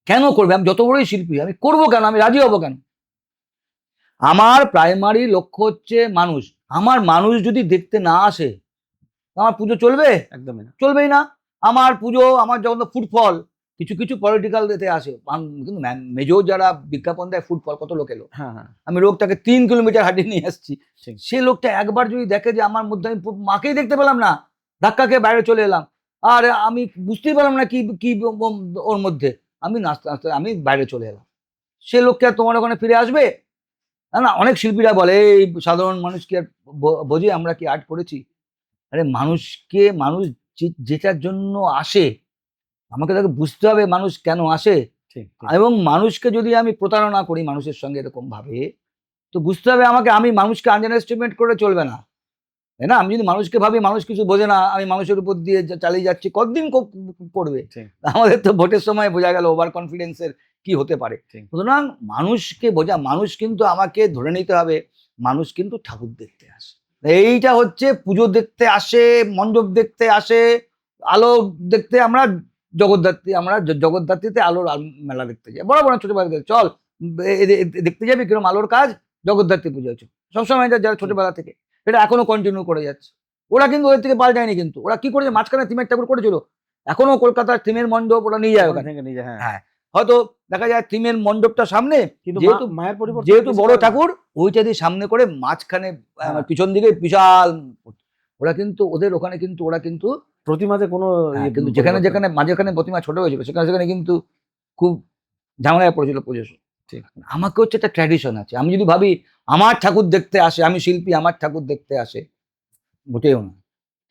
কেন করবে? আমি যত বড়ই শিল্পী, আমি করবো কেন? আমি রাজি হবো কেন? আমার প্রাইমারি লক্ষ্য হচ্ছে মানুষ। আমার মানুষ যদি দেখতে না আসে, আমার পুজো চলবে? একদমই না। চলবেই না। আমার পুজো, আমার যখন ফুটফল, কিছু কিছু পলিটিক্যাল এতে আসে, কিন্তু মেজর যারা বিজ্ঞাপন দেয়, ফুটফল কত লোক এলো, হ্যাঁ, হ্যাঁ। আমি লোকটাকে 3 কিলোমিটার হাঁটিয়ে নিয়ে আসছি, ঠিক। সে লোকটা একবার যদি দেখে যে আমার মধ্যে আমি মাকেই দেখতে পেলাম না, ধাক্কা খেয়ে বাইরে চলে এলাম, আর আমি বুঝতেই পারলাম না কি কি ওর মধ্যে, আমি নাচতে নাচতে আমি বাইরে চলে এলাম, সে লোককে আর তোমার ওখানে ফিরে আসবে? না না, অনেক শিল্পীরা বলে এই সাধারণ মানুষকে আর বোঝে আমরা কি আর্ট করেছি। আরে মানুষকে, মানুষ যেটার জন্য আসে আমাকে তাকে বুঝতে হবে মানুষ কেন আসে। ঠিক এবং মানুষকে যদি আমি প্রতারণা করি মানুষের সঙ্গে এরকম ভাবে, তো বুঝতে হবে আমাকে, আমি মানুষকে আন্ডার এস্টিমেট করে চলবে না, তাই না? আমি যদি মানুষকে ভাবি মানুষ কিছু বোঝে না, আমি মানুষের উপর দিয়ে চালিয়ে যাচ্ছি, কতদিন করবে? ঠিক আমাদের তো ভোটের সময় বোঝা গেল ওভার কনফিডেন্সের কি হতে পারে। ঠিক। সুতরাং মানুষকে বোঝা, মানুষ কিন্তু আমাকে ধরে নিতে হবে মানুষ কিন্তু ঠাকুর দেখতে আসে। এইটা হচ্ছে পুজো দেখতে আসে, মণ্ডপ দেখতে আসে, আলো দেখতে। আমরা জগদ্ধাত্রী, আমরা জগদ্ধাত্রীতে আলোর মেলা দেখতে যাই, বড় বড় ছোটবেলা থেকে চল দেখতে যাবি কিরকম আলোর কাজ, জগদ্ধাত্রী পুজো হচ্ছে সবসময়, যারা ছোটবেলা থেকে এটা এখনো কন্টিনিউ করে যাচ্ছে। ওরা কিন্তু ওদের থেকে পাল্টায়নি, কিন্তু ওরা কি করেছে মাঝখানে থিমের ঠাকুর করেছিল, এখনো কলকাতার থিমের মণ্ডপ ওরা নিয়ে যায় ওখানে। নিজে হ্যাঁ হ্যাঁ, হয়তো দেখা যায় থিমের মণ্ডপটা সামনে, কিন্তু যেহেতু মায়ের পরিবর্তন যেহেতু বেশি বড় করে না। ঠাকুর ওইটা দিয়ে সামনে করে মাঝখানে হ্যাঁ। পিছন দিকে বিশাল, ওরা কিন্তু ওদের ওখানে কিন্তু ওরা কিন্তু প্রতিমাতে কোনো কিন্তু যেখানে যেখানে মাঝখানে প্রতিমা ছোট হয়েছিল সেখানে সেখানে কিন্তু খুব ঝামেলায় পড়েছিল পুজো। ঠিক। আমাকে হচ্ছে একটা ট্র্যাডিশন আছে, আমি যদি ভাবি আমার ঠাকুর দেখতে আসে, আমি শিল্পী আমার ঠাকুর দেখতে আসে, মোটেও না,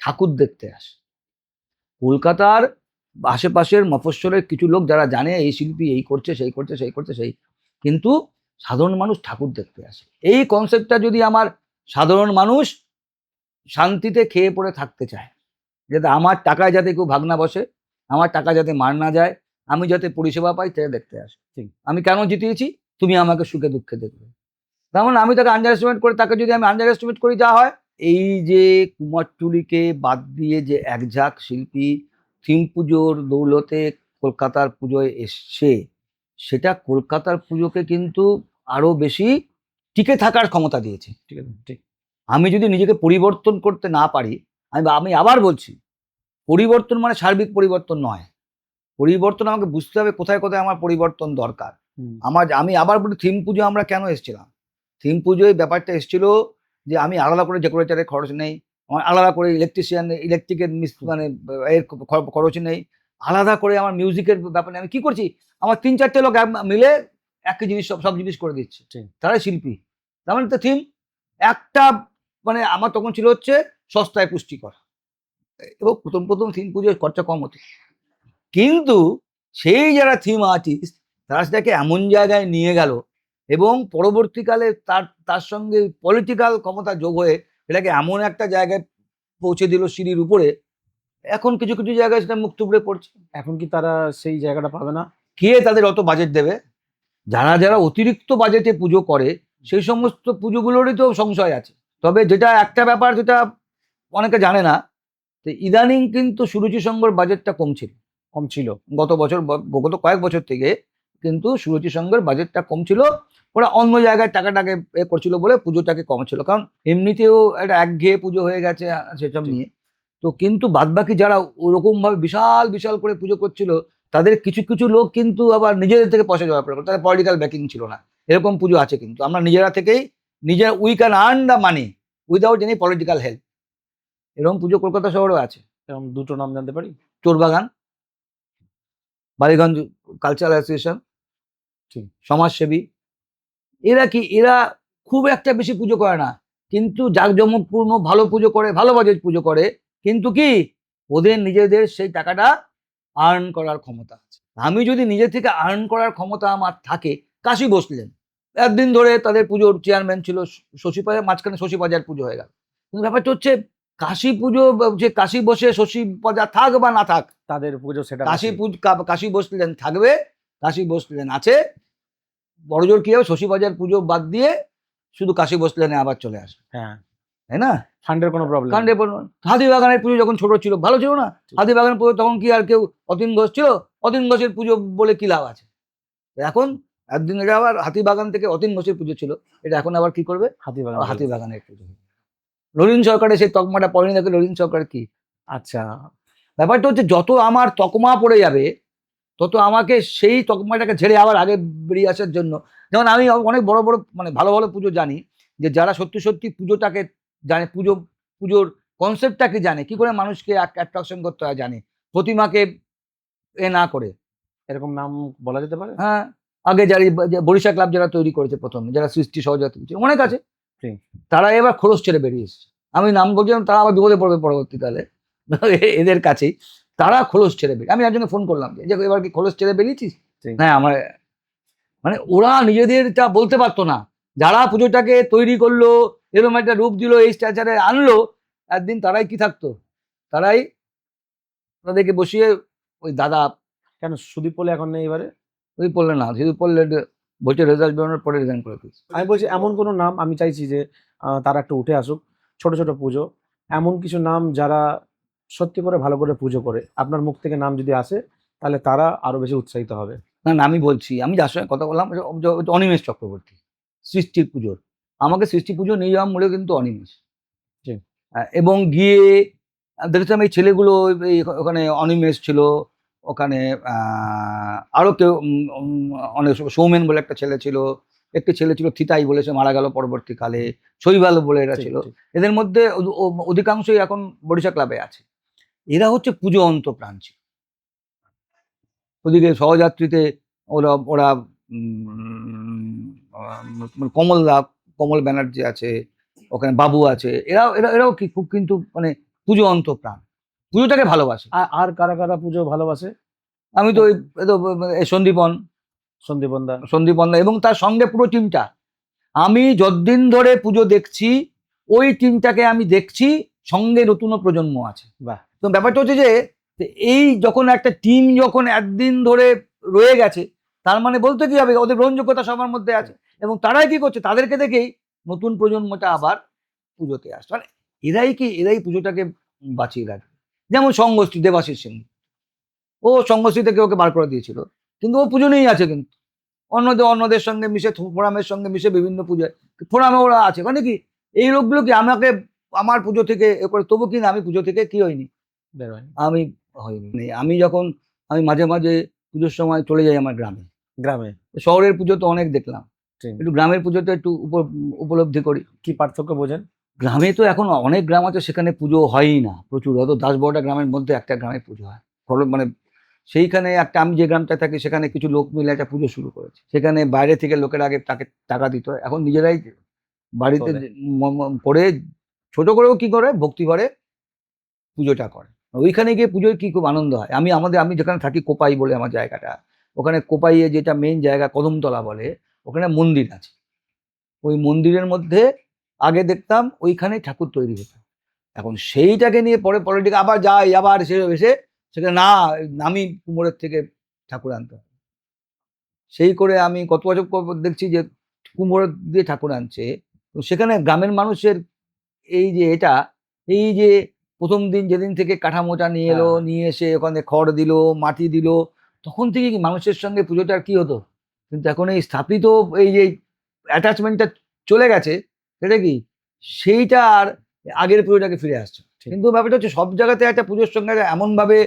ঠাকুর দেখতে আসে কলকাতার আশেপাশের মফস্বলের কিছু লোক যারা জানে এই শিল্পী এই করছে সেই করছে সেই করছে সেই, কিন্তু সাধারণ মানুষ ঠাকুর দেখতে আসে। এই কনসেপ্টটা যদি আমার সাধারণ মানুষ শান্তিতে খেয়ে পড়ে থাকতে চায়, যাতে আমার টাকায় যাতে কেউ ভাগ না বসে, আমার টাকা যাতে মার না যায়, আমি যাতে পরিষেবা পাই, সেটা দেখতে আসে। ঠিক। আমি কেন জিতিয়েছি, তুমি আমাকে সুখে দুঃখে দেখবে। তেমন আমি তাকে আন্ডার এস্টিমেট করে, তাকে যদি আমি আন্ডার এস্টিমেট করি যা হয়। এই যে কুমারটুলিকে বাদ দিয়ে যে একঝাঁক শিল্পী থিম পুজোর দৌলতে কলকাতার পুজোয় এসছে, সেটা কলকাতার পুজোকে কিন্তু আরো বেশি টিকে থাকার ক্ষমতা দিয়েছে। ঠিক আছে ঠিক। আমি যদি নিজেকে পরিবর্তন করতে না পারি, আমি আবার বলছি, পরিবর্তন মানে সার্বিক পরিবর্তন নয়, পরিবর্তন আমাকে বুঝতে হবে কোথায় কোথায় আমার পরিবর্তন দরকার। আমি আবার বলি, থিম পুজো আমরা কেন এসেছিলাম, থিম পুজোয় ব্যাপারটা এসেছিল যে আমি আলাদা করে ডেকোরেটরের খরচ নেই, আমার আলাদা করে ইলেকট্রিকের মানে এর খরচ নেই, আলাদা করে আমার মিউজিকের ব্যাপার নেই। আমি কি করছি, আমার 3-4টে লোক মিলে একই জিনিস সব জিনিস করে দিচ্ছে, ঠিক। তারাই শিল্পী। তার মানে তো থিম একটা, মানে আমার তখন ছিল হচ্ছে সস্তায় পুষ্টিকর, এবং প্রথম প্রথম থিম পুজোর খরচা কম হতো, কিন্তু সেই যারা থিম আর্টিস্ট তারা সেটাকে এমন জায়গায় নিয়ে গেল, এবং পরবর্তীকালে তার সঙ্গে পলিটিক্যাল ক্ষমতা যোগ হয়ে এটাকে এমন একটা জায়গায় পৌঁছে দিল সিঁড়ির উপরে, এখন কিছু কিছু জায়গায় সেটা মুখ থুবড়ে পড়ছে। এখন কি তারা সেই জায়গাটা পাবে না? কে তাদের অত বাজেট দেবে? যারা যারা অতিরিক্ত বাজেটে পুজো করে সেই সমস্ত পুজোগুলোরই তো সংশয় আছে। তবে যেটা একটা ব্যাপার যেটা অনেকে জানে না, যে ইদানিং কিন্তু সুরুচি সংঘর বাজেটটা কম ছিল গত বছর, গত কয়েক বছর থেকে কিন্তু সুরুচি সংঘের বাজেটটা কম ছিল। ওরা অন্য জায়গায় টাকাটাকে করছিল বলে পুজোটাকে কম ছিল, কারণ এমনিতেও একটা একঘেয়ে পুজো হয়ে গেছে সেসব নিয়ে। তো কিন্তু বাদবাকি যারা ওরকম ভাবে বিশাল বিশাল করে পুজো করছিল, তাদের কিছু কিছু লোক কিন্তু আবার নিজেদের থেকে পয়সা জমা করে, তাদের পলিটিক্যাল ব্যাকিং ছিল না। এরকম পুজো আছে, কিন্তু আমরা নিজেরা থেকেই we can earn the money without any political help, এরকম পুজো কলকাতা শহরেও আছে। এরকম দুটো নাম জানতে পারি? চোরবাগান, বালিগঞ্জ কালচারাল অ্যাসোসিয়েশন, ঠিক। সমাজসেবী, এরা খুব একটা বেশি পুজো করে না, কিন্তু জাঁকজমকপূর্ণ ভালো পুজো করে, ভালো বাজেট পুজো করে, কিন্তু কি ওদের নিজেদের সেই টাকাটা আর্ন করার ক্ষমতা আছে। আমি যদি নিজে থেকে আর্ন করার ক্ষমতা আমার থাকে, কাশি বসলেন একদিন ধরে তাদের পুজোর চেয়ারম্যান ছিল শশী বাজার, মাঝখানে শশী বাজার পুজো হয়ে গেল, কিন্তু ব্যাপারটা হচ্ছে কাশী পুজো, যে কাশী বসে শশী বাজার থাক বা না থাক, তাদের পুজো সেটা কাশী বসলেন থাকবে, কাশী বসলেন আছে। বড়জোর কি হবে, শশী বাজার পুজো বাদ দিয়ে শুধু কাশী বসলেনে আবার চলে আসে, হ্যাঁ, তাই না? ফান্ডের কোনো প্রবলেম কাণ্ডে হাতিবাগানের পুজো যখন ছোট ছিল ভালো ছিল না, হাতিবাগানের পুজো তখন কি আর কেউ অতীন ঘোষ ছিল? অতীন ঘোষের পুজো বলে কি লাভ আছে? এখন একদিন এটা আবার হাতিবাগান থেকে অতীন ঘোষের পুজো ছিল, এটা এখন আবার কি করবে, হাতিবাগানের পুজো। ললিন সরকারের সেই তকমাটা পড়েনি, দেখে ললিন সরকার কি। আচ্ছা, ব্যাপারটা হচ্ছে যত আমার তকমা পড়ে যাবে তত আমাকে সেই তকমাটাকে ঝেড়ে আবার আগে বেরিয়ে আসার জন্য, যেমন আমি অনেক বড় বড় মানে ভালো ভালো পুজো জানি, যে যারা সত্যি সত্যি পুজোটাকে জানে, পুজোর কনসেপ্টটাকে জানে, কি করে মানুষকে অ্যাট্রাকশন করতে হয় জানে, প্রতিমাকে না করে। এরকম নাম বলা যেতে পারে? হ্যাঁ, আগে যারা বরিশা ক্লাব যারা তৈরি করেছে প্রথমে, যারা সৃষ্টি সহযাত্রী ছিল অনেক আছে, ঠিক। তারা এবার খোলস ছেড়ে বেরিয়ে এসেছে। আমি নাম বলছিলাম, তারা আবার বিপদে পড়বে পরবর্তীকালে এদের কাছেই। তারা খোলস ছেড়ে বেরিয়ে, আমি একজনকে ফোন করলাম যে এবার কি খোলস ছেড়ে বেরিয়েছিস? ঠিক। হ্যাঁ আমার, মানে ওরা নিজেদেরটা বলতে পারতো না, যারা পুজোটাকে তৈরি করলো, এরকম একটা রূপ দিল, এই স্ট্যাচারে আনলো, একদিন তারাই কি থাকতো, তারাই তাদেরকে বসিয়ে ওই দাদা কেন সুদীপ বলে এখন নেই এবারে? ওই পড়লে না, শুধু পড়লে বলছে রেজাল্ট বেরোনোর পরে রিজাইন করে দিচ্ছে। আমি বলছি এমন কোনো নাম, আমি চাইছি যে তারা একটু উঠে আসুক, ছোট ছোট পুজো, এমন কিছু নাম যারা সত্যি করে ভালো করে পুজো করে, আপনার মুখ থেকে নাম যদি আসে তাহলে তারা আরো বেশি উৎসাহিত হবে। না না, আমি বলছি, আমি যার সঙ্গে কথা বললাম অনিমেষ চক্রবর্তী, সৃষ্টির পুজোর, আমাকে সৃষ্টি পুজো নিয়ে যাওয়া মূলে কিন্তু অনিমেষ। জি। এবং গিয়ে দেখেছিলাম এই ছেলেগুলো, এই ওখানে অনিমেষ ছিল, ওখানে আরো কেউ অনেক সৌমেন বলে একটা ছেলে ছিল, একটি ছেলে ছিল থিতাই বলে, সে মারা গেল পরবর্তীকালে, শৈবাল বলে এরা ঠিক, ছিল। ঠিক। এদের মধ্যে অধিকাংশই এখন বরিশা ক্লাবে আছে। এরা হচ্ছে পুজো অন্তপ্রাণ ছিল। ওদিকে সহযাত্রীতে ওরা ওরা কমল ব্যানার্জি আছে, ওখানে বাবু আছে, এরাও কি খুব কিন্তু মানে পুজো অন্তপ্রাণ, পুজোটাকে ভালোবাসে। আর কারা কারা পুজো ভালোবাসে? আমি তো এই সন্দীপন দা এবং তার সঙ্গে পুরো টিমটা, আমি যতদিন ধরে পুজো দেখছি ওই টিমটাকে আমি দেখছি, সঙ্গে নতুন প্রজন্ম আছে। বাহ। তো ব্যাপারটা হচ্ছে যে এই যখন একটা টিম যখন একদিন ধরে রয়ে গেছে, তার মানে বলতে কি হবে, ওদের গ্রহণযোগ্যতা সবার মধ্যে আছে, এবং তারাই কি করছে, তাদেরকে দেখেই নতুন প্রজন্মটা আবার পুজোতে আসছে, মানে এরাই পুজোটাকে বাঁচিয়ে রাখবে। যেমন সংঘশ্রী দেবাশিস সিং, ও সংঘশ্রী থেকে ওকে বার করে দিয়েছিল, কিন্তু ও পুজো নিয়েই আছে, কিন্তু অন্যদের সঙ্গে মিশে, ফোরামের সঙ্গে মিশে বিভিন্ন পুজোয়, ফোরামে ওরা আছে, মানে কি এই লোকগুলো কি আমাকে আমার পুজো থেকে এ করে, তবু কি না আমি পুজো থেকে কি হয়নি, আমি হয়নি। আমি মাঝে মাঝে পুজোর সময় চলে যাই আমার গ্রামে। শহরের পুজো তো অনেক দেখলাম, একটু গ্রামের পুজোতে একটু উপলব্ধি করি। কি পার্থক্য বোঝেন? গ্রামে তো এখন অনেক গ্রাম আছে, সেখানে পুজো হয়ই না প্রচুর, হয়তো 10-12টা গ্রামের মধ্যে একটা গ্রামে পুজো হয়। মানে সেইখানে একটা, আমি যে গ্রামটা থাকি সেখানে কিছু লোক মিলে একটা পুজো শুরু করেছে, সেখানে বাইরে থেকে লোকের আগে তাকে টাকা দিত, এখন নিজেরাই বাড়িতে করে ছোট করেও কি করে ভক্তি করে পুজোটা করে। ওইখানে গিয়ে পুজোর কি খুব আনন্দ হয়। আমি যেখানে থাকি কোপাই বলে আমার জায়গাটা, ওখানে কোপাইয়ে যেটা মেইন জায়গা কদমতলা বলে, ওখানে মন্দির আছে। ওই মন্দিরের মধ্যে আগে দেখতাম ওইখানে ঠাকুর তৈরি হতো, এখন সেইটাকে নিয়ে পরে পলিটিক্স আবার যাই, আবার এসে সেখানে না, নামি কুমোরের থেকে ঠাকুর আনতে হয়। সেই করে আমি কত বছর পর দেখছি যে কুমোর দিয়ে ঠাকুর আনছে। তো সেখানে গ্রামের মানুষের এই যে প্রথম দিন যেদিন থেকে কাঠামোটা নিয়ে এলো, নিয়ে এসে ওখানে খড় দিল, মাটি দিল, তখন থেকে কি মানুষের সঙ্গে পুজোটার কি হতো। কিন্তু এখন এই স্থাপিত এই যে অ্যাটাচমেন্টটা চলে গেছে, সেটা কি সেইটা আর আগের পুজোটাকে ফিরে আসছে। কিন্তু ব্যাপারটা হচ্ছে সব জায়গাতে একটা পুজোর সঙ্গে এমনভাবে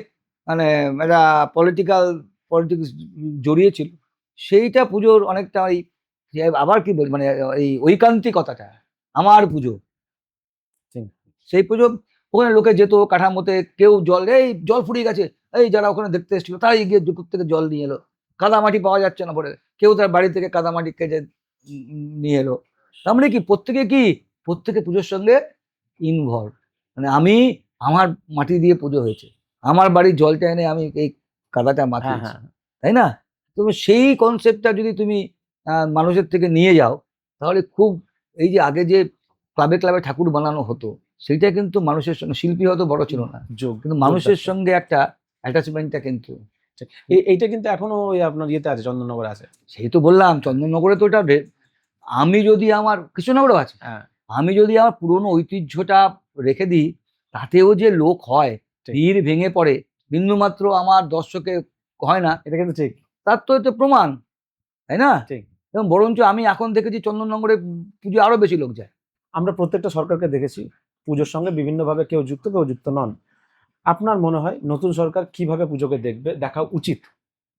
মানে একটা পলিটিক্স জড়িয়েছিল, সেইটা পুজোর অনেকটা ওই আবার কি বল মানে এই ঐকান্তিকতাটা, আমার পুজো সেই পুজো, ওখানে লোকে যেত কাঠামোতে, কেউ জল ফুরিয়ে গেছে, এই যারা ওখানে দেখতে এসেছিল তারাই গিয়ে দুপুর থেকে জল নিয়ে এলো, কাদামাটি পাওয়া যাচ্ছে না বলে কেউ তার বাড়ি থেকে কাদামাটি কেটে নিয়ে এলো। তার মানে কি প্রত্যেকে পুজোর সঙ্গে ইনভলভ, মানে আমার মাটি দিয়ে পুজো হয়েছে, আমার বাড়ির জলটা এনে আমি এই কাদাটা মাখিয়েছি, তাই না? তো সেই কনসেপ্টটা যদি তুমি মানুষের থেকে নিয়ে যাও, তাহলে খুব এই যে আগে যে ক্লাবে ঠাকুর বানানো হতো, সেইটা কিন্তু মানুষের সঙ্গে, শিল্পী হয়তো বড় ছিল না, কিন্তু মানুষের সঙ্গে একটা অ্যাটাচমেন্টটা কিন্তু এইটা কিন্তু এখনো ওই আপনার ইয়েতে আছে, চন্দননগরে আছে। সেই তো বললাম, চন্দননগরে তো ওটা আমি যদি আমার কৃষ্ণনগরেও আছে, আমি যদি আমার পুরনো ঐতিহ্যটা রেখে দিই, তাতেও যে লোক হয়, ভিড় ভেঙে পড়ে, বিন্দুমাত্র আমার দর্শকে হয় না, এটা কিন্তু ঠিক, তার তো এটা প্রমাণ, তাই না? ঠিক। এবং বরঞ্চ আমি এখন দেখেছি চন্দননগরে পুজো আরো বেশি লোক যায়। আমরা প্রত্যেকটা সরকারকে দেখেছি পুজোর সঙ্গে বিভিন্নভাবে কেউ যুক্ত নন। আপনার মনে হয় নতুন সরকার কিভাবে পুজোকে দেখা উচিত?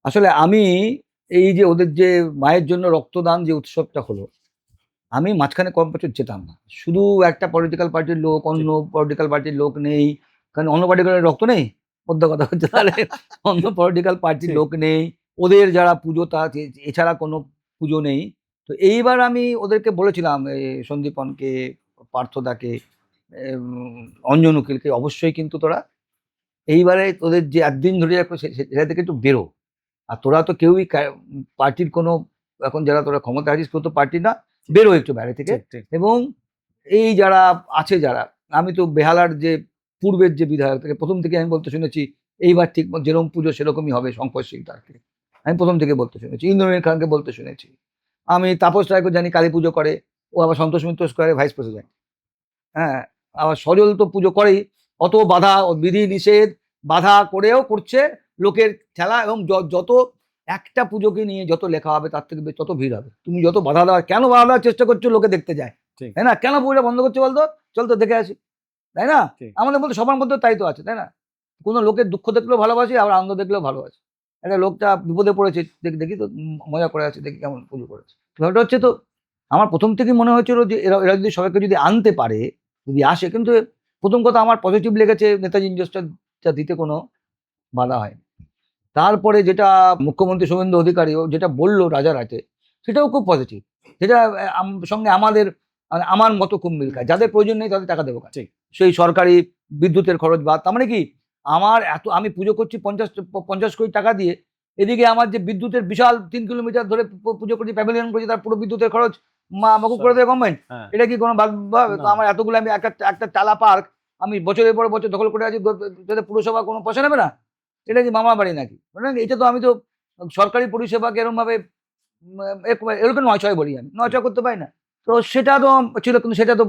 আসলে আমি এই যে ওদের যে মায়ের জন্য রক্তদান যে উৎসবটা হলো, আমি মাঝখানে কয়েক বছর যেতাম না, শুধু একটা পলিটিক্যাল পার্টির লোক, অন্য পলিটিক্যাল পার্টির লোক নেই, কারণ অন্য পলিটিক্যাল রক্ত নেই, মধ্যে কথা হচ্ছে, তাহলে অন্য পলিটিক্যাল পার্টির লোক নেই, ওদের যারা পুজো তা এছাড়া কোনো পুজো নেই। তো এইবার আমি ওদেরকে বলেছিলাম, সন্দীপনকে, পার্থদাকে, অঞ্জন উকিলকে, অবশ্যই কিন্তু তোরা এইবারে তোদের যে একদিন ধরে সেটা থেকে একটু বেরো। আর তোরা তো কেউই পার্টির কোনো, এখন যারা তোরা ক্ষমতা আছিস কেউ তো পার্টি না, বেরো একটু বাইরে থেকে। ঠিক ঠিক এবং এই যারা আছে, যারা, আমি তো বেহালার যে পূর্বের যে বিধায়ক থেকে প্রথম থেকে আমি বলতে শুনেছি এইবার ঠিক যেরকম পুজো সেরকমই হবে, শঙ্কর সিং তাকে আমি প্রথম থেকে বলতে শুনেছি, ইন্দ্রনীল খানকে বলতে শুনেছি, আমি তাপস রায়কে জানি কালী পুজো করে, ও আবার সন্তোষ মিত্র স্কোয়ারে ভাইস প্রেসিডেন্ট। হ্যাঁ, আবার সজল তো পুজো করেই, অত বাধা ও বিধি নিষেধ বাধা করেও করছে লোকের খেলা। এবং যত একটা পুজোকে নিয়ে যত লেখা হবে তার থেকে তত ভিড় হবে। তুমি যত বাধা দেওয়ার, কেন বাধা দেওয়ার চেষ্টা করছো, লোকে দেখতে যায়, ঠিক। তাই না? কেন পুজোটা বন্ধ করছে বলতো, চল তো দেখে আসি, তাই না? ঠিক। আমাদের মধ্যে সবার মধ্যে তাই তো আছে, তাই না? কোনো লোকের দুঃখ দেখলেও ভালোবাসি, আবার আনন্দ দেখলেও ভালোবাসি। একটা লোকটা বিপদে পড়েছে, দেখি তো মজা করে আছে, দেখি কেমন পুজো করেছে। ব্যাপারটা হচ্ছে, তো আমার প্রথম থেকে মনে হয়েছিল যে এরা যদি সবাইকে যদি আনতে পারে, যদি আসে, কিন্তু প্রথম কথা আমার পজিটিভ লেগেছে, নেতাজি ইন্ডাস্ট্রিটা দিতে কোনো বাধা হয়। তারপরে যেটা মুখ্যমন্ত্রী শুভেন্দু অধিকারীও যেটা বললো রাজারহাটে, সেটাও খুব পজিটিভ। সেটা সঙ্গে আমার মতো খুব মিল খায়। যাদের প্রয়োজন নেই তাদের টাকা দেবো, ঠিক। সেই সরকারি বিদ্যুতের খরচ বাদ। তার মানে কি, আমার আমি পুজো করছি 50 কোটি টাকা দিয়ে, এদিকে আমার যে বিদ্যুতের বিশাল 3 কিলোমিটার ধরে পুজো করছি, প্যাভিলিয়ন করছি, তার পুরো বিদ্যুতের খরচ মকুব করে দেবে গভর্নমেন্ট। হ্যাঁ। এটা কি কোনো না। আমার এতগুলো, আমি একটা টালা পার্ক আমি বছরের পর বছর দখল করে আছি, পুরসভা কোনো পয়সা নেবে না? এটা কি মামা বাড়ি নাকি? এটা তো আমি তো সরকারি পরিষেবাকে এরকম ভাবে এরকম 9-6 বলি, আমি 9-6 করতে পারি না। তো সেটা তো ছিল, কিন্তু সেটা তো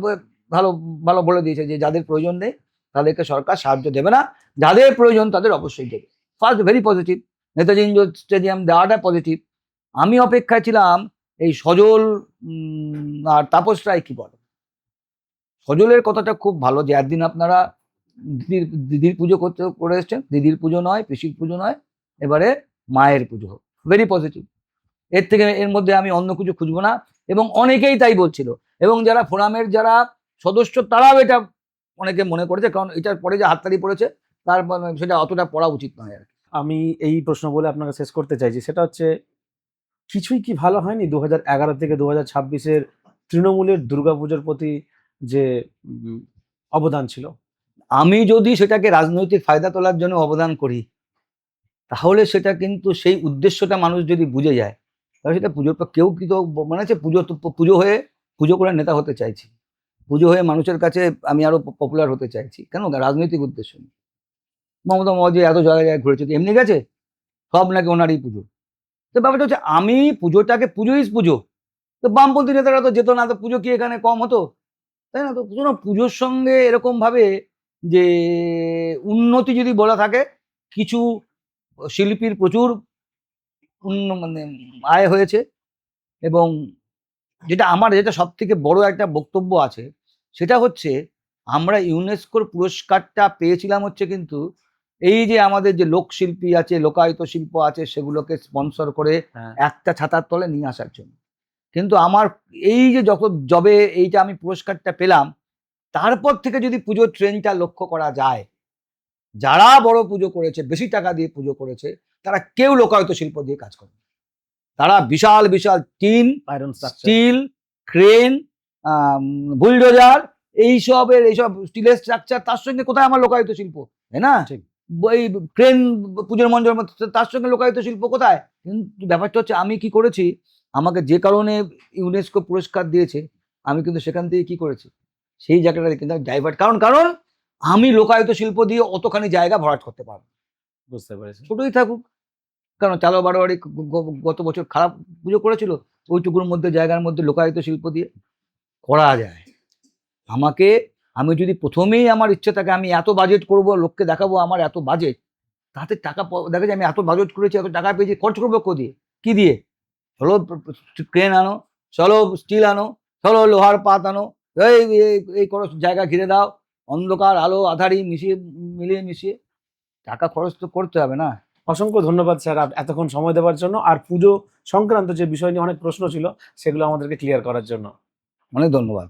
ভালো ভালো বলে দিয়েছে যে যাদের প্রয়োজন নেই তাদেরকে সরকার সাহায্য দেবে না, যাদের প্রয়োজন তাদের অবশ্যই দেবে। First, very positive. Netaji indoor stadium দেওয়াটা পজিটিভ। আমি অপেক্ষায় ছিলাম এই সজল আর তাপস রায় কি বলে। সজলের কথাটা খুব ভালো, যে একদিন আপনারা দিদির পুজো করে এসছেন, দিদির পুজো নয়, পিসির পুজো নয়, এবারে মায়ের পুজো হোক। Very positive. এর মধ্যে আমি অন্য কিছু খুঁজবো না, এবং অনেকেই তাই বলছিল। এবং যারা ফোরামের যারা সদস্য তারাও এটা অনেকে মনে করেছে, কারণ এটার পরে যে হাততালি পড়েছে তার সেটা অতটা পড়া উচিত নয় আর কি। আমি এই প্রশ্ন বলে আপনাকে শেষ করতে চাইছি, সেটা হচ্ছে কিছুই কি ভালো হয়নি 2011 থেকে 2026-এর তৃণমূলের দুর্গাপুজোর প্রতি যে অবদান ছিল? আমি যদি সেটাকে রাজনৈতিক ফায়দা তোলার জন্য অবদান করি, তাহলে সেটা কিন্তু সেই উদ্দেশ্যটা মানুষ যদি বুঝে যায়, তাহলে সেটা পুজোর পর কেউ কি তো মনে আছে পুজো হয়ে পুজো করে নেতা হতে চাইছি, পুজো হয়ে মানুষের কাছে আমি আরো পপুলার হতে চাইছি, কেন? রাজনৈতিক উদ্দেশ্য নেই। মমতা মহাজি এত জায়গায় ঘুরেছে, এমনি গেছে? সব নাকি ওনারই পুজো। তো ব্যাপারটা হচ্ছে, আমি পুজোটাকে পুজো, তো বামপন্থী নেতারা তো যেত না, তো পুজো কি এখানে কম হতো? তাই না? তো পুজোর সঙ্গে এরকম ভাবে যে উন্নতি যদি বলা থাকে, কিছু শিল্পীর প্রচুর মানে আয় হয়েছে। এবং যেটা সব থেকে বড় একটা বক্তব্য আছে, সেটা হচ্ছে আমরা ইউনেস্কোর পুরস্কারটা পেয়েছিলাম হচ্ছে কিন্তু এই যে আমাদের যে লোকশিল্পী আছে, লোকায়ত শিল্প আছে, সেগুলোকে স্পন্সর করে একটা ছাতার তলে নিয়ে আসার জন্য। কিন্তু আমার এই যে যবে এইটা আমি পুরস্কারটা পেলাম, তারপর থেকে যদি পুজোর ট্রেন্ডটা লক্ষ্য করা যায়, যারা বড় পুজো করেছে, বেশি টাকা দিয়ে পুজো করেছে, তারা কেউ লোকায়ত শিল্প দিয়ে কাজ করে। তারা বিশাল বিশাল tin, iron steel, crane, bulldozer, এইসব স্টিলের স্ট্রাকচার, তার সঙ্গে কোথায় আমার লোকায়ত শিল্প, তাই না? ঠিক। এই ক্রেন পুজোর মঞ্চের মধ্যে, তার সঙ্গে লোকায়ত শিল্প কোথায়? কিন্তু ব্যাপারটা হচ্ছে, আমি কি করেছি, আমাকে যে কারণে ইউনেস্কো পুরস্কার দিয়েছে, আমি কিন্তু সেখান থেকে কি করেছি, সেই জায়গাটা কিন্তু ডাইভার্ট, কারণ আমি লোকায়ত শিল্প দিয়ে অতখানি জায়গা ভরাট করতে পারবো। বুঝতে পেরেছি। ছোটই থাকুক, কারণ চালো বারোয়ারি গত বছর খারাপ পুজো করেছিল, ওইটুকুর মধ্যে জায়গার মধ্যে লোকায়ত শিল্প দিয়ে করা যায়। আমি যদি প্রথমেই আমার ইচ্ছে থাকে আমি এত বাজেট করব, লোককে দেখাবো আমার এত বাজেট, তাতে টাকা দেখা যায় আমি এত বাজেট করেছি, এত টাকা পেয়েছি, খরচ করবো কি দিয়ে? চলো ক্রেন আনো, চলো স্টিল আনো, চলো লোহার পাত আনো, এই করো, জায়গা ঘিরে দাও, অন্ধকার আলো আধারি মিলিয়ে মিশিয়ে টাকা খরচ তো করতে হবে না? অসংখ্য ধন্যবাদ স্যার এতক্ষণ সময় দেওয়ার জন্য, আর পুজো সংক্রান্ত যে বিষয় নিয়ে অনেক প্রশ্ন ছিল সেগুলো আমাদেরকে ক্লিয়ার করার জন্য। অনেক ধন্যবাদ।